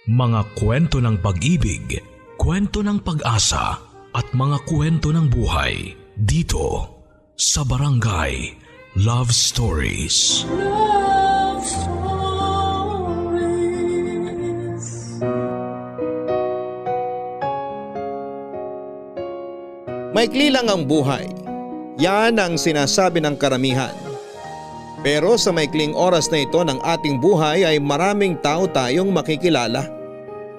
Mga kwento ng pag-ibig, kwento ng pag-asa at mga kwento ng buhay dito sa Barangay Love Stories. Love Stories. Maikli lang ang buhay. Yan ang sinasabi ng karamihan. Pero sa maikling oras na ito ng ating buhay ay maraming tao tayong makikilala,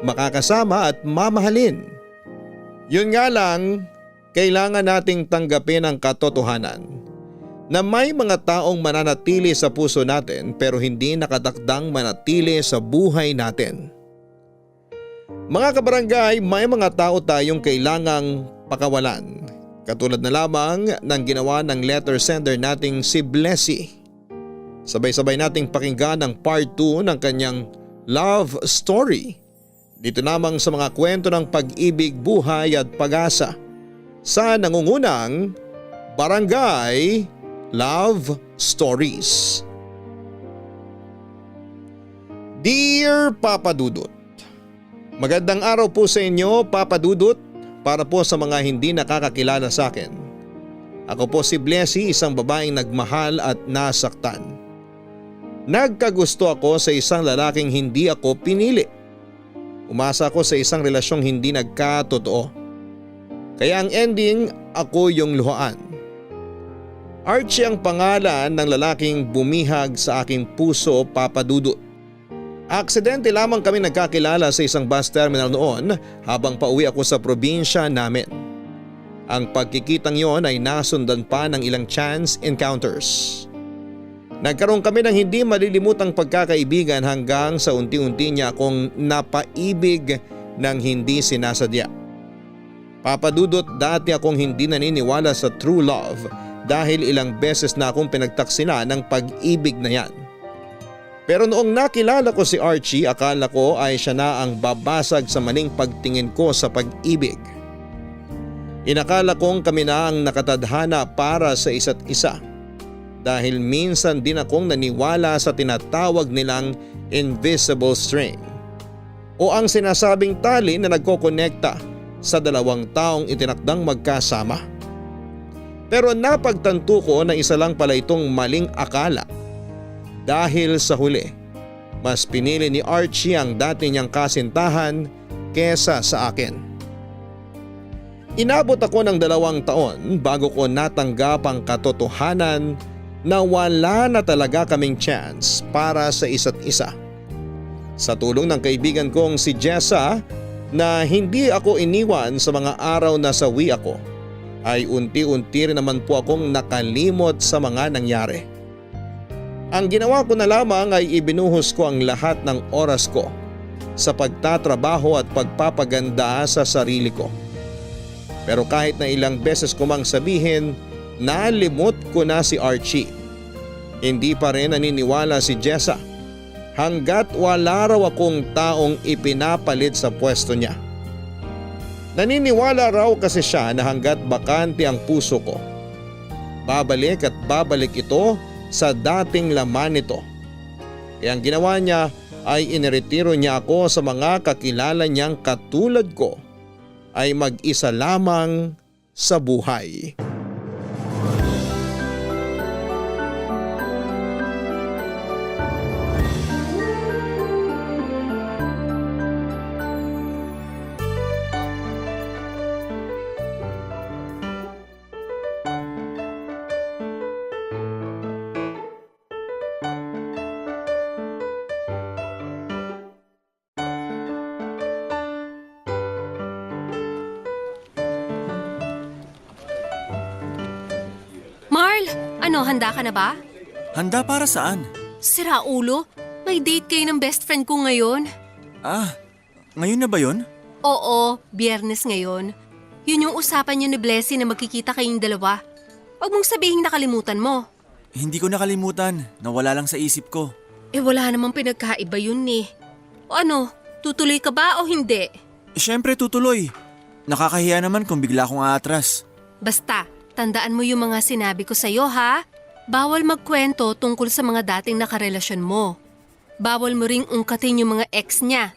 makakasama at mamahalin. Yun nga lang, kailangan nating tanggapin ang katotohanan na may mga taong mananatili sa puso natin pero hindi nakatakdang manatili sa buhay natin. Mga kabarangay, may mga tao tayong kailangang pakawalan. Katulad na lamang ng ginawa ng letter sender nating si Blessy. Sabay-sabay nating pakinggan ang part 2 ng kanyang love story. Dito namang sa mga kwento ng pag-ibig, buhay at pag-asa sa nangungunang Barangay Love Stories. Dear Papa Dudut, magandang araw po sa inyo, Papa Dudut. Para po sa mga hindi nakakakilala sa akin, ako po si Blessy, isang babaeng nagmahal at nasaktan. Nagkagusto ako sa isang lalaking hindi ako pinili. Umasa ako sa isang relasyong hindi nagkatotoo. Kaya ang ending, ako yung luhaan. Archie ang pangalan ng lalaking bumihag sa aking puso, Papa Dudut. Aksidente lamang kami nagkakilala sa isang bus terminal noon habang pauwi ako sa probinsya namin. Ang pagkikitang yon ay nasundan pa ng ilang chance encounters. Nagkaroon kami ng hindi malilimutang pagkakaibigan hanggang sa unti-unti niya akong napaibig ng hindi sinasadya. Papa Dudut, dati akong hindi naniniwala sa true love dahil ilang beses na akong pinagtaksina ng pag-ibig na yan. Pero noong nakilala ko si Archie, akala ko ay siya na ang babasag sa maling pagtingin ko sa pag-ibig. Inakala kong kami na ang nakatadhana para sa isa't isa. Dahil minsan din akong naniwala sa tinatawag nilang invisible string o ang sinasabing tali na nagkokonekta sa dalawang taong itinakdang magkasama. Pero napagtanto ko na isa lang pala itong maling akala. Dahil sa huli, mas pinili ni Archie ang dati niyang kasintahan kesa sa akin. Inabot ako ng 2 taon bago ko natanggap ang katotohanan na wala na talaga kaming chance para sa isa't isa. Sa tulong ng kaibigan kong si Jessa na hindi ako iniwan sa mga araw na sawi ako, ay unti-unti rin naman po akong nakalimot sa mga nangyari. Ang ginawa ko na lamang ay ibinuhos ko ang lahat ng oras ko sa pagtatrabaho at pagpapaganda sa sarili ko. Pero kahit na ilang beses ko mang sabihin, nalimot ko na si Archie. Hindi pa rin naniniwala si Jessa hanggat wala raw akong taong ipinapalit sa pwesto niya. Naniniwala raw kasi siya na hanggat bakante ang puso ko, babalik at babalik ito sa dating laman nito. Kaya ang ginawa niya ay iniretiro niya ako sa mga kakilala niyang katulad ko ay mag-isa lamang sa buhay. Ano, handa ka na ba? Handa para saan? Sira ulo, may date kayo ng best friend ko ngayon. Ah, ngayon na ba yun? Oo, Biyernes ngayon. Yun yung usapan niyo ni Blessy na magkikita kayong dalawa. Huwag mong sabihin nakalimutan mo. Hindi ko nakalimutan, nawala lang sa isip ko. Eh wala namang pinagkaiba yun eh. O ano, tutuloy ka ba o hindi? Siyempre tutuloy. Nakakahiya naman kung bigla akong aatras. Basta, tandaan mo yung mga sinabi ko sa'yo ha. Bawal magkwento tungkol sa mga dating nakarelasyon mo. Bawal mo ring ungkatin yung mga ex niya.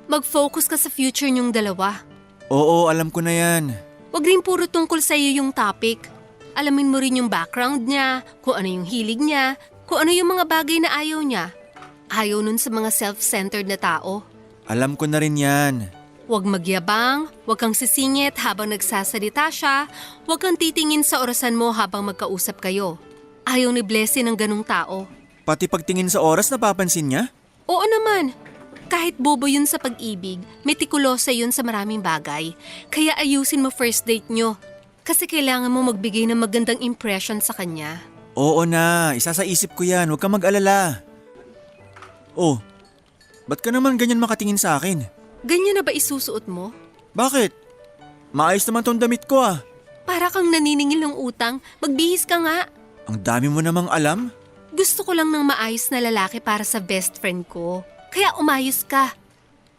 Mag-focus ka sa future niyong dalawa. Oo, alam ko na yan. Huwag rin puro tungkol sa iyo yung topic. Alamin mo rin yung background niya, kung ano yung hilig niya, kung ano yung mga bagay na ayaw niya. Ayaw nun sa mga self-centered na tao. Alam ko na rin yan. Huwag magyabang, huwag kang sisingit habang nagsasalita siya, huwag kang titingin sa orasan mo habang magkausap kayo. Ayaw ni Blessy ng ganung tao. Pati pagtingin sa oras napapansin niya? Oo naman. Kahit bobo yun sa pag-ibig, metikulosa yun sa maraming bagay. Kaya ayusin mo first date nyo. Kasi kailangan mo magbigay ng magandang impression sa kanya. Oo na, isa sa isip ko yan. Huwag kang mag-alala. Oh, ba't ka naman ganyan makatingin sa akin? Ganyan na ba isusuot mo? Bakit? Maayos naman tong damit ko ah. Para kang naniningil ng utang, magbihis ka nga. Ang dami mo namang alam. Gusto ko lang ng maayos na lalaki para sa best friend ko. Kaya umayos ka.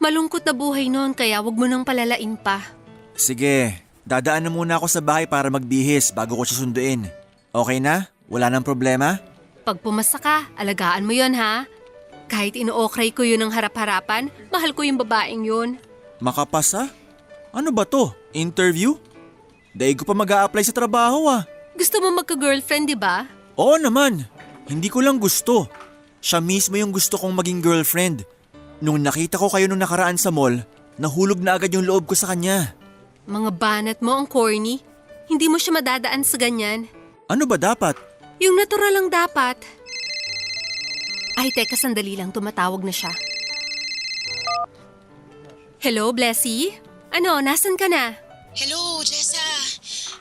Malungkot na buhay noon kaya wag mo nang palalain pa. Sige, dadaan na muna ako sa bahay para magbihis bago ko siya sunduin. Okay na? Wala nang problema? Pag pumasa ka, alagaan mo yon ha. Kahit ino-okray ko yun ng harap-harapan, mahal ko yung babaeng yun. Makapasa? Ano ba to? Interview? Daig ko pa mag-a-apply sa trabaho ah. Gusto mo magka-girlfriend, di ba? Oo naman. Hindi ko lang gusto. Siya mismo yung gusto kong maging girlfriend. Nung nakita ko kayo nung nakaraan sa mall, nahulog na agad yung loob ko sa kanya. Mga banat mo ang corny. Hindi mo siya madadaan sa ganyan. Ano ba dapat? Yung natural lang dapat. Ay, teka, sandali lang. Tumatawag na siya. Hello, Blessy? Ano, nasan ka na? Hello, Jessa.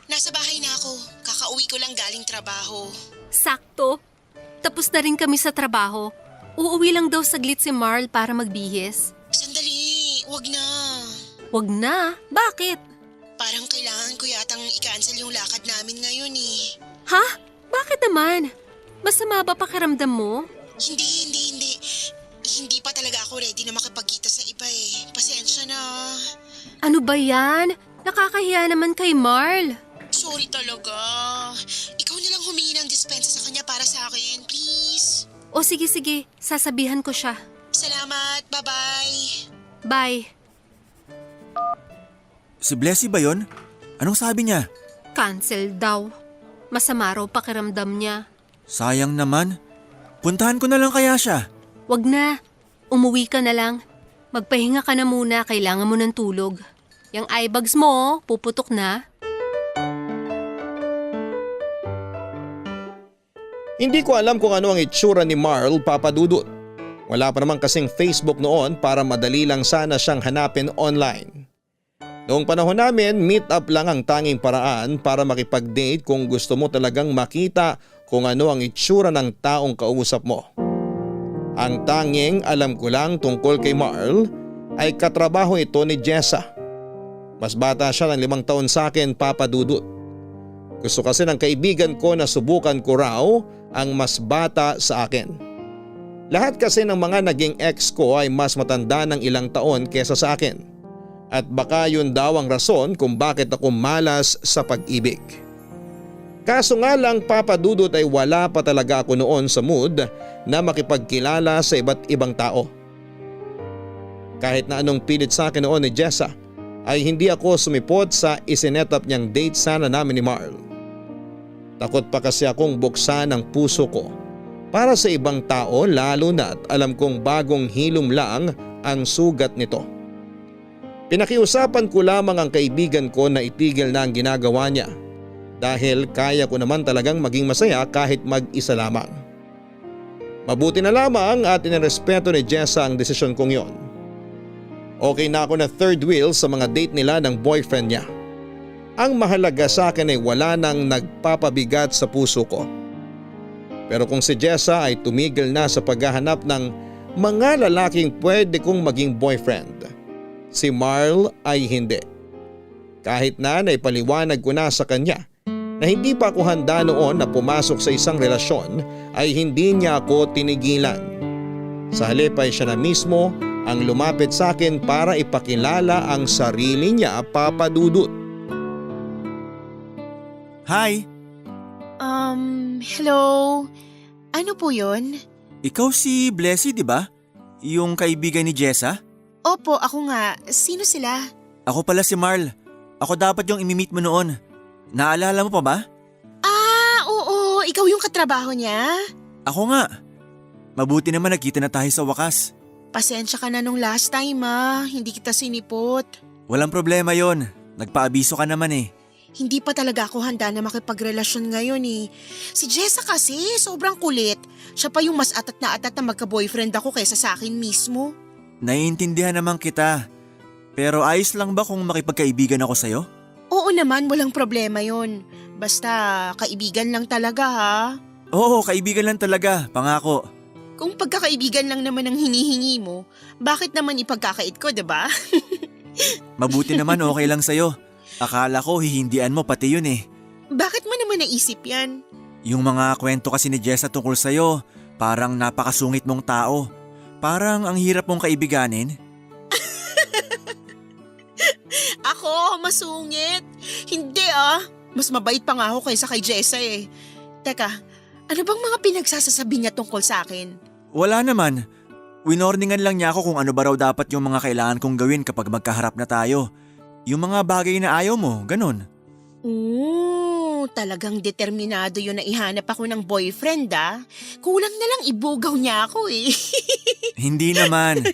Nasa bahay na ako. Kakauwi ko lang galing trabaho. Sakto. Tapos na rin kami sa trabaho. Uuwi lang daw saglit si Marl para magbihis. Sandali, wag na. Wag na? Bakit? Parang kailangan ko yatang i-cancel yung lakad namin ngayon eh. Ha? Bakit naman? Masama ba pakiramdam mo? Hindi. Hindi pa talaga ako ready na makipagkita sa iba eh. Pasensya na. Ano ba yan? Nakakahiya naman kay Marl. Sorry talaga. Ikaw na lang humingi ng dispensa sa kanya para sa akin, please. O sige, sasabihan ko siya. Salamat, bye-bye. Bye. Si Blessy ba yun? Anong sabi niya? Cancel daw. Masama raw pakiramdam niya. Sayang naman. Puntahan ko na lang kaya siya. Wag na. Umuwi ka na lang. Magpahinga ka na muna, kailangan mo ng tulog. Yang eye bags mo, puputok na. Hindi ko alam kung ano ang itsura ni Marl, Papa Dudut. Wala pa naman kasing Facebook noon para madali lang sana siyang hanapin online. Noong panahon namin, meet up lang ang tanging paraan para makipag-date kung gusto mo talagang makita kung ano ang itsura ng taong kausap mo. Ang tanging alam ko lang tungkol kay Marl ay katrabaho ito ni Jessa. Mas bata siya ng 5 taon sa akin, Papa Dudut. Gusto kasi ng kaibigan ko na subukan ko raw ang mas bata sa akin. Lahat kasi ng mga naging ex ko ay mas matanda ng ilang taon kesa sa akin. At baka yun daw ang rason kung bakit ako malas sa pag-ibig. Kaso nga lang, Papa Dudut, ay wala pa talaga ako noon sa mood na makipagkilala sa iba't ibang tao. Kahit na anong pilit sa akin noon ni Jessa ay hindi ako sumipot sa isinetap niyang date sana namin ni Marl. Takot pa kasi akong buksan ang puso ko para sa ibang tao, lalo na't alam kong bagong hilom lang ang sugat nito. Pinakiusapan ko lamang ang kaibigan ko na itigil na ang ginagawa niya dahil kaya ko naman talagang maging masaya kahit mag-isa lamang. Mabuti na lamang at inirespeto ni Jessa ang desisyon kong yon. Okay na ako na third wheel sa mga date nila ng boyfriend niya. Ang mahalaga sa akin ay wala nang nagpapabigat sa puso ko. Pero kung si Jessa ay tumigil na sa paghahanap ng mga lalaking pwede kong maging boyfriend, si Marl ay hindi. Kahit na naipaliwanag ko na sa kanya na hindi pa ako handa noon na pumasok sa isang relasyon ay hindi niya ako tinigilan. Sa halip ay siya na mismo ang lumapit sa akin para ipakilala ang sarili niya, Papa Dudut. Hi! Hello? Ano po yun? Ikaw si Blessy, di ba? Yung kaibigan ni Jessa? Opo, ako nga. Sino sila? Ako pala si Marl. Ako dapat yung imimit mo noon. Naalala mo pa ba? Ah, oo. Ikaw yung katrabaho niya? Ako nga. Mabuti naman nagkita na tayo sa wakas. Pasensya ka na nung last time hindi kita sinipot. Walang problema yon. Nagpaabiso ka naman eh. Hindi pa talaga ako handa na makipagrelasyon ngayon eh. Si Jessa kasi, sobrang kulit. Siya pa yung mas atat na magka-boyfriend ako kaysa sa akin mismo. Naiintindihan naman kita. Pero ayos lang ba kung makipagkaibigan ako sa'yo? Oo naman, walang problema yon. Basta kaibigan lang talaga ha. Oo, kaibigan lang talaga. Pangako. Kung pagkakaibigan lang naman ang hinihingi mo, bakit naman ipagkakait ko, diba? Mabuti naman okay lang sa'yo. Akala ko hihindian mo pati yun eh. Bakit mo naman naisip yan? Yung mga kwento kasi ni Jessa tungkol sa'yo, parang napakasungit mong tao. Parang ang hirap mong kaibiganin. Ako, masungit. Hindi Mas mabait pa nga ako kaysa kay Jessa eh. Teka, ano bang mga pinagsasasabi niya tungkol sa akin? Wala naman. Winorningan lang niya ako kung ano ba raw dapat yung mga kailangan kong gawin kapag magkaharap na tayo. Yung mga bagay na ayaw mo, ganun. Talagang determinado yun na ihanap ako ng boyfriend Kulang na lang ibugaw niya ako eh. Hindi naman.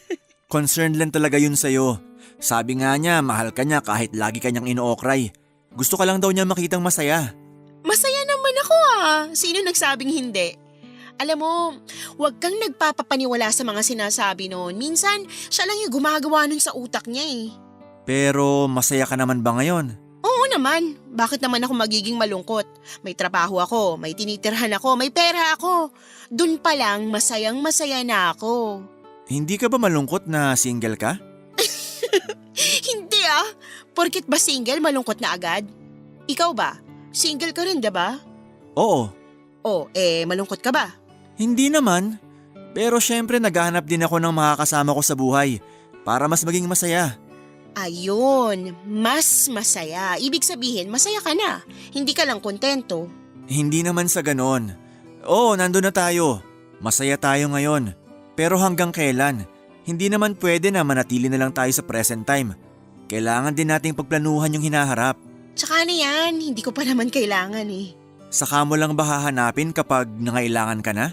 Concerned lang talaga yun sa'yo. Sabi nga niya, mahal ka niya kahit lagi kanyang inookray. Gusto ka lang daw niya makitang masaya. Masaya naman ako Sino nagsabing hindi? Alam mo, huwag kang nagpapapaniwala sa mga sinasabi noon. Minsan, siya lang yung gumagawa nun sa utak niya eh. Pero masaya ka naman ba ngayon? Oo naman. Bakit naman ako magiging malungkot? May trabaho ako, may tinitirhan ako, may pera ako. Dun pa lang masayang masaya na ako. Hindi ka ba malungkot na single ka? Hindi Porket ba single malungkot na agad? Ikaw ba? Single ka rin, diba? Oo. Malungkot ka ba? Hindi naman. Pero syempre naghahanap din ako ng makakasama ko sa buhay para mas maging masaya. Ayun, mas masaya. Ibig sabihin, masaya ka na. Hindi ka lang kontento. Hindi naman sa ganon. Oo, nandun na tayo. Masaya tayo ngayon. Pero hanggang kailan? Hindi naman pwede na manatili na lang tayo sa present time. Kailangan din nating pagplanuhan yung hinaharap. Tsaka na yan, hindi ko pa naman kailangan eh. Saka mo lang ba hahanapin kapag nangailangan ka na?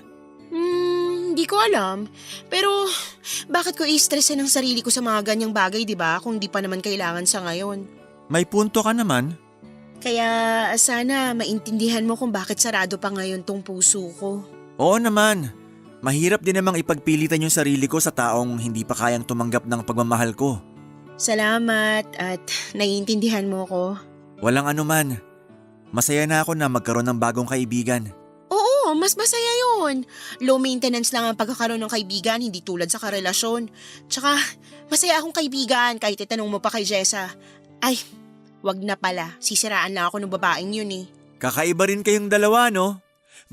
Hindi ko alam. Pero bakit ko i-stressin ang sarili ko sa mga ganyang bagay, di ba? Kung di pa naman kailangan sa ngayon. May punto ka naman. Kaya sana maintindihan mo kung bakit sarado pa ngayon tong puso ko. Oo naman. Mahirap din namang ipagpilitan yung sarili ko sa taong hindi pa kayang tumanggap ng pagmamahal ko. Salamat at naiintindihan mo ko. Walang anuman. Masaya na ako na magkaroon ng bagong kaibigan. Oo, mas masaya yun. Low maintenance lang ang pagkakaroon ng kaibigan, hindi tulad sa karelasyon. Tsaka, masaya akong kaibigan kahit itanong mo pa kay Jessa. Ay, wag na pala. Sisiraan lang ako ng babaeng yun eh. Kakaiba rin kayong dalawa, no?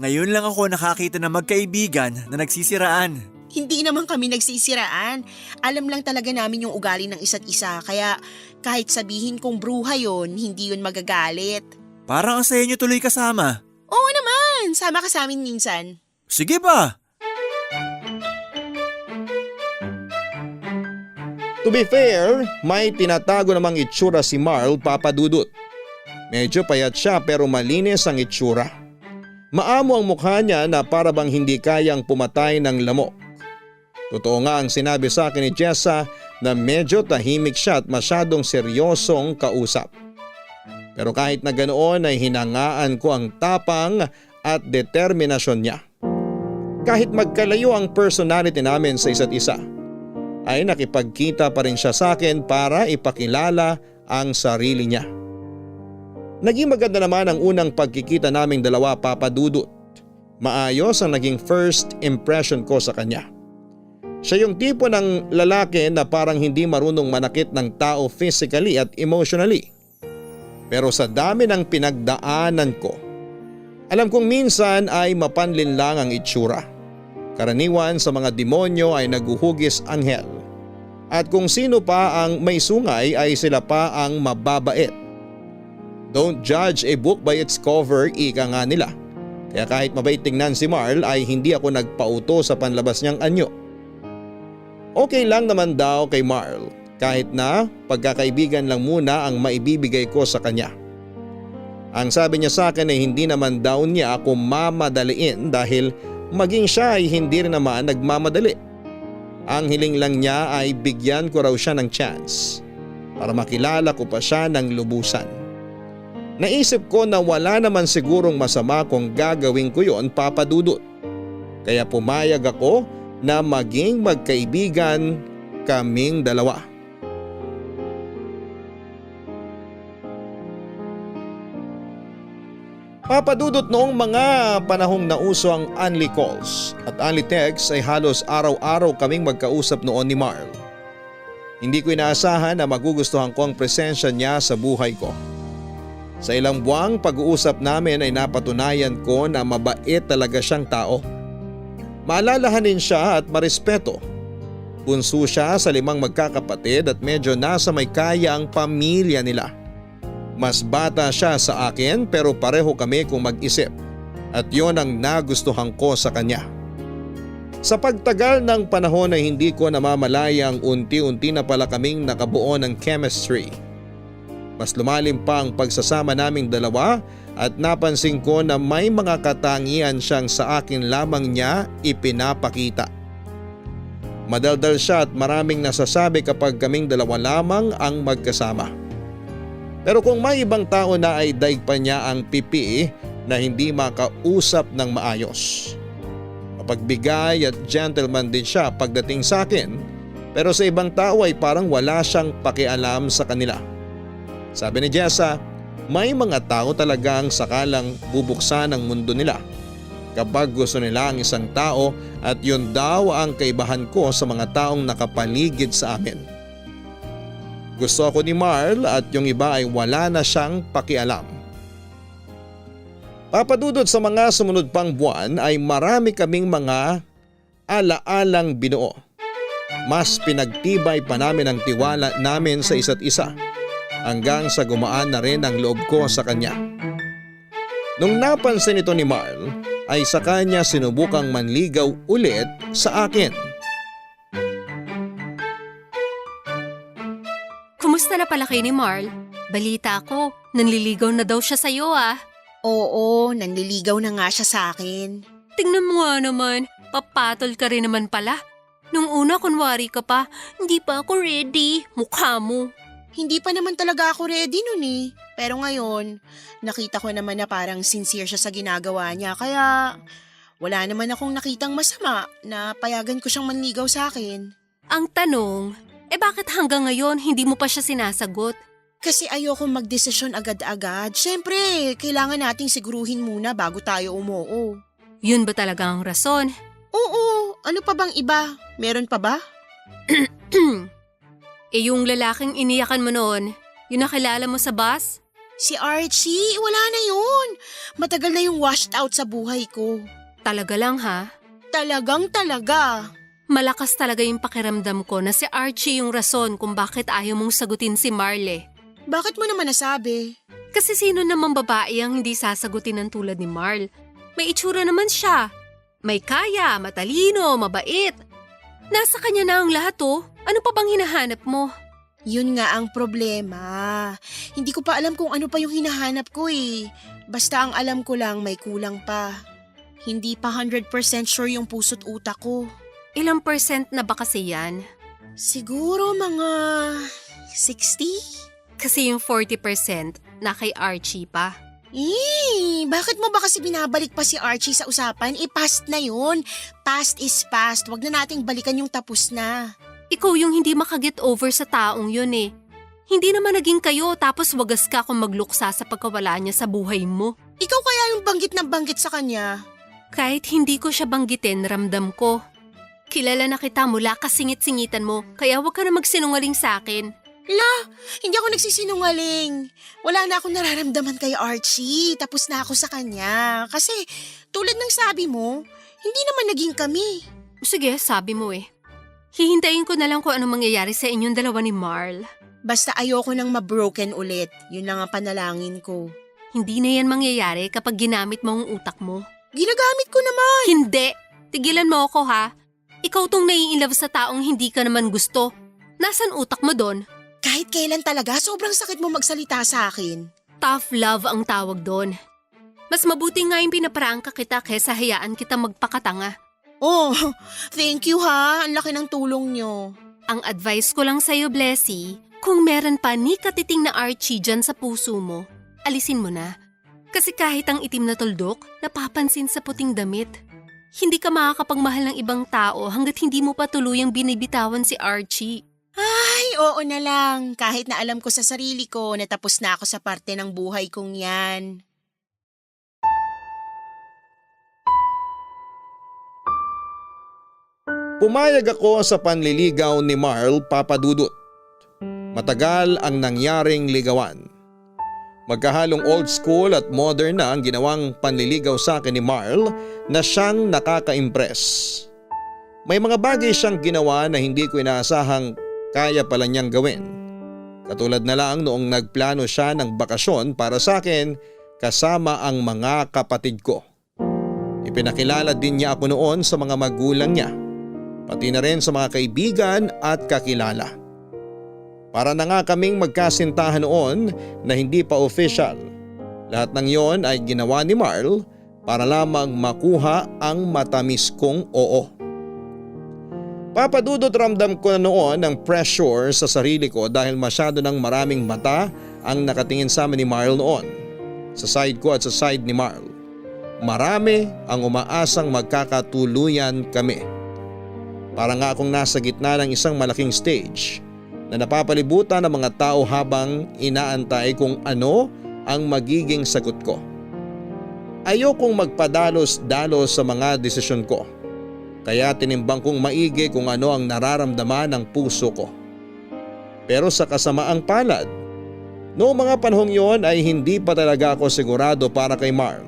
Ngayon lang ako nakakita ng magkaibigan na nagsisiraan. Hindi naman kami nagsisiraan. Alam lang talaga namin yung ugali ng isa't isa. Kaya kahit sabihin kong bruha yun, hindi yun magagalit. Parang ang saya nyo tuloy kasama. Oo naman, sama ka sa amin minsan. Sige ba? To be fair, may tinatago namang itsura si Marl, Papa Dudut. Medyo payat siya pero malinis ang itsura. Maamo ang mukha niya na para bang hindi kayang pumatay ng lamok. Totoo nga ang sinabi sa akin ni Jessa na medyo tahimik siya at masyadong seryosong kausap. Pero kahit na ganoon ay hinangaan ko ang tapang at determinasyon niya. Kahit magkalayo ang personality namin sa isa't isa, ay nakipagkita pa rin siya sa akin para ipakilala ang sarili niya. Naging maganda naman ang unang pagkikita naming dalawa, Papa Dudut. Maayos ang naging first impression ko sa kanya. Siya yung tipo ng lalaki na parang hindi marunong manakit ng tao physically at emotionally. Pero sa dami ng pinagdaanan ko, alam kong minsan ay mapanlin lang ang itsura. Karaniwan sa mga demonyo ay naguhugis anghel. At kung sino pa ang may sungay ay sila pa ang mababait. Don't judge a book by its cover, ika nga nila. Kaya kahit mabait tingnan si Marl ay hindi ako nagpauto sa panlabas niyang anyo. Okay lang naman daw kay Marl kahit na pagkakaibigan lang muna ang maibibigay ko sa kanya. Ang sabi niya sa akin ay hindi naman daw niya ako mamadaliin dahil maging siya ay hindi rin naman nagmamadali. Ang hiling lang niya ay bigyan ko raw siya ng chance para makilala ko pa siya ng lubusan. Naisip ko na wala naman sigurong masama kung gagawin ko yon, Papa Dudut. Kaya pumayag ako na maging magkaibigan kaming dalawa. Papa Dudut, noong mga panahong nauso ang only calls at only texts ay halos araw-araw kaming magkausap noon ni Marl. Hindi ko inaasahan na magugustuhan ko ang presensya niya sa buhay ko. Sa ilang buwang pag-uusap namin ay napatunayan ko na mabait talaga siyang tao. Maalalahanin siya at marespeto. Bunso siya sa 5 magkakapatid at medyo nasa may kaya ang pamilya nila. Mas bata siya sa akin pero pareho kami kung mag-isip at yon ang nagustuhan ko sa kanya. Sa pagtagal ng panahon ay hindi ko namamalayang unti-unti na pala kaming nakabuo ng chemistry. Mas lumalim pa ang pagsasama naming dalawa at napansin ko na may mga katangian siyang sa akin lamang niya ipinapakita. Madaldal siya at maraming nasasabi kapag kaming dalawa lamang ang magkasama. Pero kung may ibang tao na ay daig pa niya ang pipi na hindi makausap ng maayos. Mapagbigay at gentleman din siya pagdating sa akin pero sa ibang tao ay parang wala siyang pakialam sa kanila. Sabi ni Jessa, may mga tao talagang sakalang bubuksan ang mundo nila kapag gusto nila ang isang tao at yun daw ang kaibahan ko sa mga taong nakapaligid sa amin. Gusto ako ni Marl at yung iba ay wala na siyang pakialam. Papa Dudut, sa mga sumunod pang buwan ay marami kaming mga alaalang binuo. Mas pinagtibay pa namin ang tiwala namin sa isa't isa hanggang sa gumaan na rin ang loob ko sa kanya. Nung napansin ito ni Marl ay sa kanya sinubukang manligaw ulit sa akin. Kumusta na pala kayo ni Marl? Balita ko, nanliligaw na daw siya sa'yo ah. Oo, nanliligaw na nga siya sa akin. Tingnan mo nga naman, papatol ka rin naman pala. Nung una kunwari ka pa, hindi pa ako ready, mukha mo. Hindi pa naman talaga ako ready nun eh. Pero ngayon, nakita ko naman na parang sincere siya sa ginagawa niya kaya wala naman akong nakitang masama na payagan ko siyang manligaw sa akin. Ang tanong, bakit hanggang ngayon hindi mo pa siya sinasagot? Kasi ayokong magdesisyon agad-agad. Siyempre, kailangan nating siguruhin muna bago tayo umuo. Yun ba talaga ang rason? Oo, ano pa bang iba? Meron pa ba? Yung lalaking iniyakan mo noon, yung nakilala mo sa bus? Si Archie, wala na yun. Matagal na yung washed out sa buhay ko. Talaga lang ha? Talagang talaga. Malakas talaga yung pakiramdam ko na si Archie yung rason kung bakit ayaw mong sagutin si Marle. Bakit mo naman nasabi? Kasi sino namang babae ang hindi sasagutin ng tulad ni Marl? May itsura naman siya. May kaya, matalino, mabait. Nasa kanya na ang lahat oh. Ano pa bang hinahanap mo? Yun nga ang problema. Hindi ko pa alam kung ano pa yung hinahanap ko eh. Basta ang alam ko lang may kulang pa. Hindi pa 100% sure yung puso't utak ko. Ilang percent na ba kasi yan? Siguro mga 60? Kasi yung 40% na kay Archie pa. Bakit mo ba kasi binabalik pa si Archie sa usapan? Past na yun. Past is past. Wag na nating balikan yung tapos na. Ikaw yung hindi makaget over sa taong yun eh. Hindi naman naging kayo tapos wagas ka kung magluksa sa pagkawala niya sa buhay mo. Ikaw kaya yung banggit ng banggit sa kanya? Kahit hindi ko siya banggitin, ramdam ko. Kilala na kita mula kasingit-singitan mo, kaya huwag ka na magsinungaling sa akin. La, hindi ako nagsisinungaling. Wala na akong nararamdaman kay Archie. Tapos na ako sa kanya. Kasi tulad ng sabi mo, hindi naman naging kami. Sige, sabi mo eh. Hihintayin ko na lang kung ano mangyayari sa inyong dalawa ni Marl. Basta ayoko nang mabroken ulit. Yun lang ang panalangin ko. Hindi na yan mangyayari kapag ginamit mo ang utak mo. Ginagamit ko naman. Hindi! Tigilan mo ako ha. Ikaw tong nai-inlove sa taong hindi ka naman gusto. Nasaan utak mo doon? Kahit kailan talaga, sobrang sakit mo magsalita sa akin. Tough love ang tawag doon. Mas mabuti nga yung pinaprangka kita kesa hayaan kita magpakatanga. Oh, thank you ha. Ang laki ng tulong nyo. Ang advice ko lang sa'yo, Blessy, kung meron pa ni katiting na Archie dyan sa puso mo, alisin mo na. Kasi kahit ang itim na tuldok, napapansin sa puting damit. Hindi ka makakapagmahal ng ibang tao hanggat hindi mo pa tuluyang binibitawan si Archie. Ay, oo na lang. Kahit na alam ko sa sarili ko na tapos na ako sa parte ng buhay kong yan. Pumayag ako sa panliligaw ni Marl, Papa Dudut. Matagal ang nangyaring ligawan. Magkahalong old school at modern na ang ginawang panliligaw sa akin ni Marl na siyang nakaka-impress. May mga bagay siyang ginawa na hindi ko inaasahang kaya pala niyang gawin. Katulad na lang noong nagplano siya ng bakasyon para sa akin kasama ang mga kapatid ko. Ipinakilala din niya ako noon sa mga magulang niya, pati na rin sa mga kaibigan at kakilala. Para na nga kaming magkasintahan noon na hindi pa official. Lahat ng yon ay ginawa ni Marl para lamang makuha ang matamis kong oo. Papa Dudut, ramdam ko na noon ang pressure sa sarili ko dahil masyado ng maraming mata ang nakatingin sa amin ni Marl noon. Sa side ko at sa side ni Marl. Marami ang umaasang magkakatuluyan kami. Para nga akong nasa gitna ng isang malaking stage na napapalibutan ng mga tao habang inaantay kung ano ang magiging sagot ko. Ayokong magpadalos-dalos sa mga desisyon ko. Kaya tinimbang kong maigi kung ano ang nararamdaman ng puso ko. Pero sa kasamaang palad, noong mga panahong yon ay hindi pa talaga ako sigurado para kay Marl.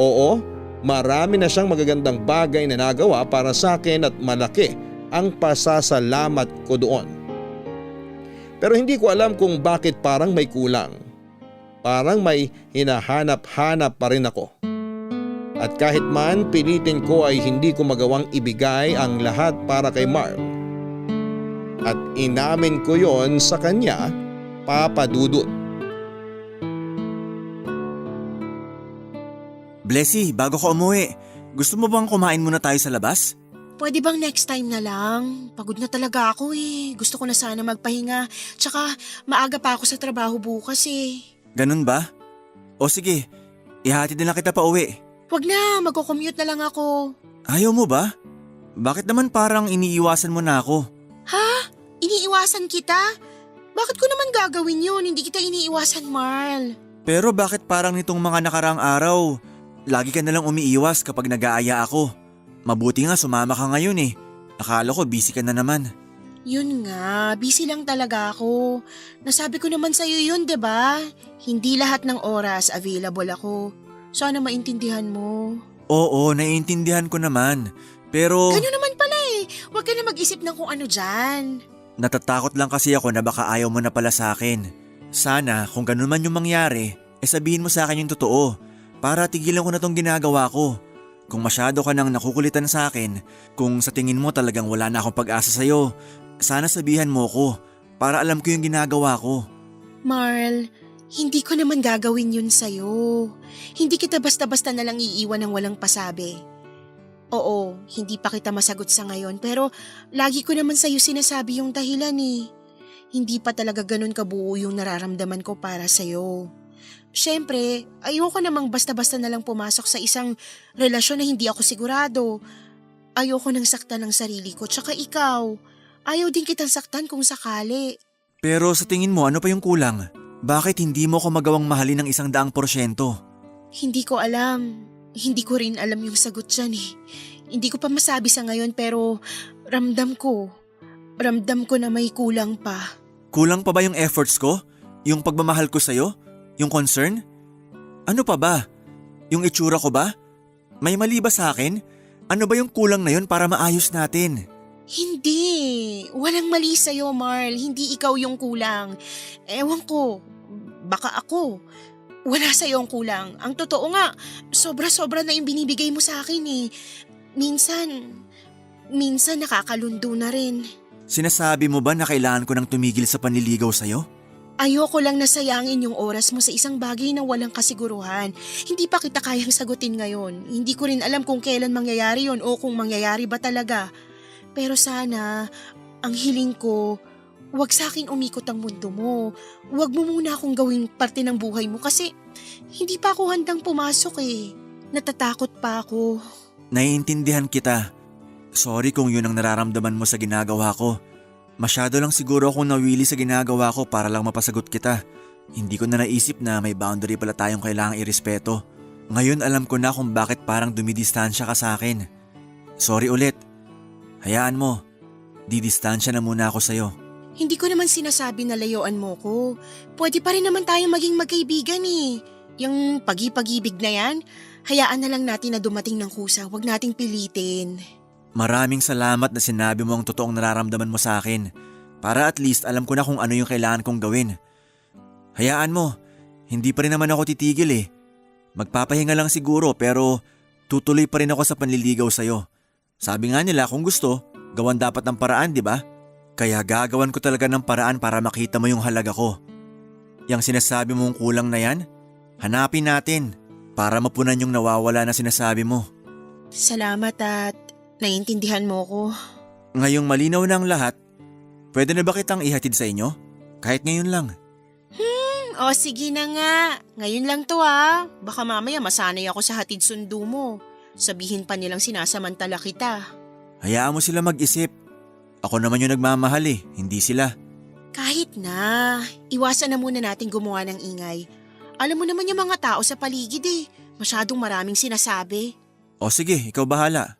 Oo, marami na siyang magagandang bagay na nagawa para sa akin at malaki ang pasasalamat ko doon. Pero hindi ko alam kung bakit parang may kulang. Parang may hinahanap-hanap pa rin ako. At kahit man pilitin ko ay hindi ko magawang ibigay ang lahat para kay Marl. At inamin ko yon sa kanya, Papa Dudut. Blessy, bago ko umuwi, gusto mo bang kumain muna tayo sa labas? Pwede bang next time na lang? Pagod na talaga ako eh. Gusto ko na sana magpahinga. Tsaka maaga pa ako sa trabaho bukas eh. Ganun ba? O sige, ihatid na lang kita pa uwi. Wag na, magko-commute na lang ako. Ayaw mo ba? Bakit naman parang iniiwasan mo na ako? Ha? Iniiwasan kita? Bakit ko naman gagawin yun? Hindi kita iniiwasan, Marl. Pero bakit parang nitong mga nakaraang araw, lagi ka nalang umiiwas kapag nag-aaya ako? Mabuti nga sumama ka ngayon eh. Akala ko busy ka na naman. Yun nga, busy lang talaga ako. Nasabi ko naman sa'yo yun, 'di ba? Hindi lahat ng oras available ako. Sana maintindihan mo. Oo, naiintindihan ko naman. Pero Gano'n naman pala eh. Huwag ka na mag-isip ng kung ano dyan. natatakot lang kasi ako na baka ayaw mo na pala sa akin. Sana kung ganun man yung mangyari, sabihin mo sa akin yung totoo. Para tigilan ko na tong ginagawa ko. Kung masyado ka nang nakukulitan sa akin, kung sa tingin mo talagang wala na akong pag-asa sa'yo, sana sabihan mo ko para alam ko yung ginagawa ko. Marl, hindi ko naman gagawin yun sa'yo. Hindi kita basta-basta nalang iiwan ng walang pasabi. Oo, hindi pa kita masagot sa ngayon pero lagi ko naman sa'yo sinasabi yung dahilan eh. Hindi pa talaga ganun kabuo yung nararamdaman ko para sa'yo. Siyempre, ayoko namang basta-basta nalang pumasok sa isang relasyon na hindi ako sigurado. Ayoko nang saktan ng sarili ko, tsaka ikaw. Ayaw din kitang saktan kung sakali. Pero sa tingin mo ano pa yung kulang? Bakit hindi mo ko magawang mahalin ng 100%? Hindi ko alam. Hindi ko rin alam yung sagot dyan eh. Hindi ko pa masabi sa ngayon pero ramdam ko. Ramdam ko na may kulang pa. Kulang pa ba yung efforts ko? Yung pagmamahal ko sa'yo? Yung concern? Ano pa ba? Yung itsura ko ba? May mali ba sa akin? Ano ba yung kulang na yun para maayos natin? Hindi. Walang mali sa'yo, Marl. Hindi ikaw yung kulang. Ewan ko. Baka ako. Wala sa'yo ang kulang. Ang totoo nga, sobra-sobra na yung binibigay mo sa akin eh. Minsan minsan nakakalundo na rin. Sinasabi mo ba na kailangan ko nang tumigil sa panliligaw sa'yo? Ayoko lang nasayangin yung oras mo sa isang bagay na walang kasiguruhan. Hindi pa kita kayang sagutin ngayon. Hindi ko rin alam kung kailan mangyayari yon o kung mangyayari ba talaga. Pero sana, ang hiling ko, wag sa akin umikot ang mundo mo. Wag mo muna akong gawing parte ng buhay mo kasi hindi pa ako handang pumasok eh. Natatakot pa ako. Naiintindihan kita. Sorry kung yun ang nararamdaman mo sa ginagawa ko. Masyado lang siguro akong nawili sa ginagawa ko para lang mapasagot kita. Hindi ko na naisip na may boundary pala tayong kailangang irespeto. Ngayon alam ko na kung bakit parang dumidistansya ka sa akin. Sorry ulit. Hayaan mo. Didistansya na muna ako sa'yo. Hindi ko naman sinasabi na layuan mo ko. Pwede pa rin naman tayong maging magkaibigan eh. Yung pag-ibig na yan, hayaan na lang natin na dumating ng kusa. Huwag nating pilitin. Maraming salamat na sinabi mo ang totoong nararamdaman mo sa akin. Para at least alam ko na kung ano yung kailangan kong gawin. Hayaan mo, hindi pa rin naman ako titigil eh. Magpapahinga lang siguro pero tutuloy pa rin ako sa panliligaw sa'yo. Sabi nga nila kung gusto, gawan dapat ng paraan, di ba? Kaya gagawan ko talaga ng paraan para makita mo yung halaga ko. Yang sinasabi mong kulang na yan, hanapin natin para mapunan yung nawawala na sinasabi mo. Salamat at naiintindihan mo ko. Ngayong malinaw na ang lahat, pwede na ba kitang ihatid sa inyo? Kahit ngayon lang. O sige na nga. Ngayon lang to ah. Baka mamaya masanay ako sa hatid sundo mo. Sabihin pa nilang sinasamantala kita. Hayaan mo sila mag-isip. Ako naman yung nagmamahal eh, hindi sila. Kahit na. Iwasan na muna natin gumawa ng ingay. Alam mo naman yung mga tao sa paligid eh. Masyadong maraming sinasabi. O sige, ikaw bahala.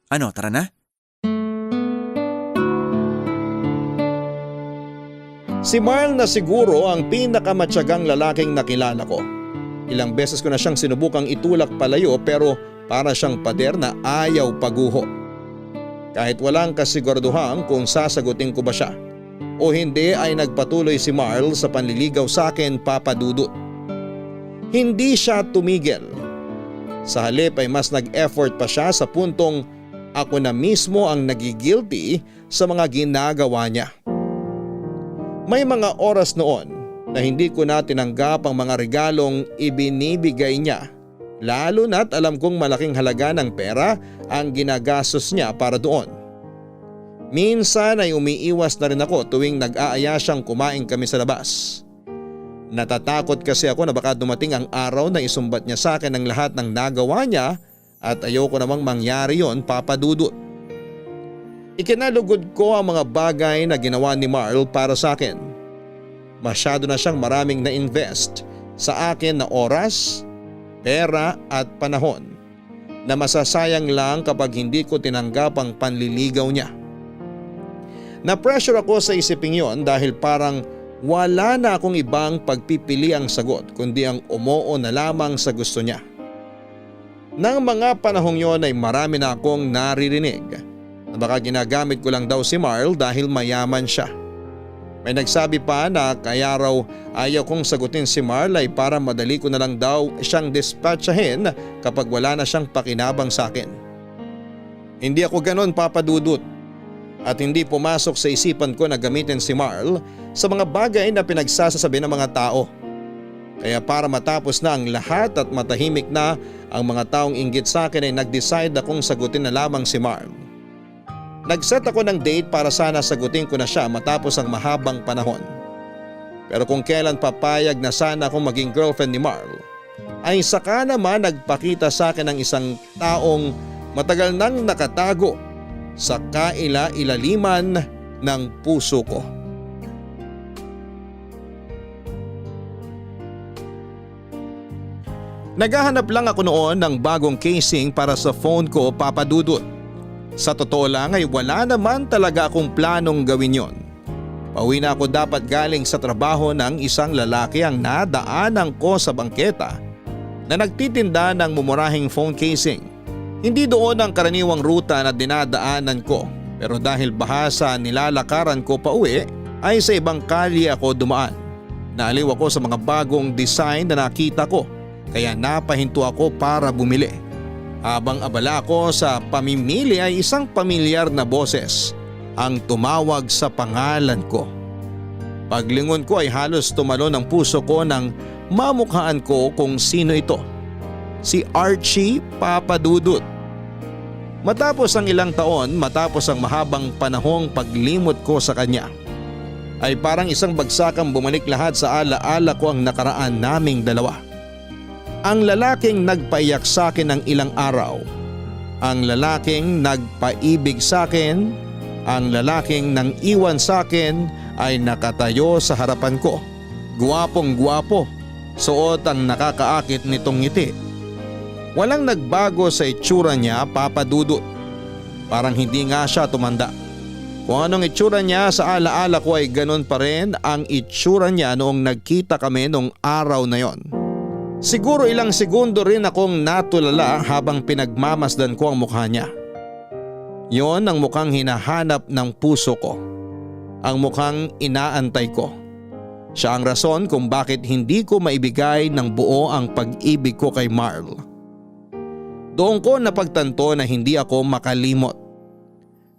Ano, tara na? Si Marl na siguro ang pinakamatyagang lalaking nakilala ko. Ilang beses ko na siyang sinubukang itulak palayo pero para siyang pader na ayaw paguho. Kahit walang kasiguraduhan kung sasagutin ko ba siya o hindi ay nagpatuloy si Marl sa panliligaw sa akin, Papa Dudut. Hindi siya tumigil. Sa halip ay mas nag-effort pa siya sa puntong ako na mismo ang nagigilty sa mga ginagawa niya. May mga oras noon na hindi ko na tinanggap ang mga regalong ibinibigay niya, lalo na't alam kong malaking halaga ng pera ang ginagastos niya para doon. Minsan ay umiiwas na rin ako tuwing nag-aaya siyang kumain kami sa labas. Natatakot kasi ako na baka dumating ang araw na isumbat niya sa akin ang lahat ng nagawa niya at ayoko namang mangyari yon, Papa Dudut. Ikinalugod ko ang mga bagay na ginawa ni Marl para sa akin. Masyado na siyang maraming na-invest sa akin na oras, pera at panahon na masasayang lang kapag hindi ko tinanggap ang panliligaw niya. Na-pressure ako sa isiping yon dahil parang wala na akong ibang pagpipili ang sagot kundi ang umoo na lamang sa gusto niya. Nang mga panahong yon ay marami na akong naririnig na baka ginagamit ko lang daw si Marl dahil mayaman siya. May nagsabi pa na kaya raw ayaw kong sagutin si Marl ay para madali ko na lang daw siyang dispatchahin kapag wala na siyang pakinabang sa akin. Hindi ako ganon, Papa Dudut, at hindi pumasok sa isipan ko na gamitin si Marl sa mga bagay na pinagsasasabi ng mga tao. Kaya para matapos na ang lahat at matahimik na ang mga taong inggit sa akin ay nag-decide akong sagutin na lamang si Marl. Nag-set ako ng date para sana sagutin ko na siya matapos ang mahabang panahon. Pero kung kailan papayag na sana akong maging girlfriend ni Marl, ay saka naman nagpakita sa akin ng isang taong matagal nang nakatago sa kaila-ilaliman ng puso ko. Naghahanap lang ako noon ng bagong casing para sa phone ko, Papa Dudut. Sa totoo lang ay wala naman talaga akong planong gawin yon. Pauwi na ako dapat galing sa trabaho ng isang lalaki ang nadaanan ko sa bangketa na nagtitinda ng mumurahing phone casing. Hindi doon ang karaniwang ruta na dinadaanan ko pero dahil bahasa nilalakaran ko pa uwi ay sa ibang kalye ako dumaan. Naaliw ako sa mga bagong design na nakita ko kaya napahinto ako para bumili. Habang abala ko sa pamimili ay isang pamilyar na boses ang tumawag sa pangalan ko. Paglingon ko ay halos tumalon ang puso ko nang mamukhaan ko kung sino ito. Si Archie Papadudut. Matapos ang ilang taon, matapos ang mahabang panahong paglimot ko sa kanya, ay parang isang bagsakang bumalik lahat sa alaala ko ang nakaraan naming dalawa. Ang lalaking nagpaiyak sa akin ng ilang araw, ang lalaking nagpaibig sa akin, ang lalaking nang iwan sa akin ay nakatayo sa harapan ko. Guwapong guwapo, suot ang nakakaakit nitong ngiti. Walang nagbago sa itsura niya, Papadudut. Parang hindi nga siya tumanda. Kung anong itsura niya sa alaala ko ay ganun pa rin ang itsura niya noong nagkita kami noong araw na yon. Siguro ilang segundo rin akong natulala habang pinagmamasdan ko ang mukha niya. Yon ang mukhang hinahanap ng puso ko. Ang mukhang inaantay ko. Siya ang rason kung bakit hindi ko maibigay ng buo ang pag-ibig ko kay Marl. Doon ko napagtanto na hindi ako makalimot.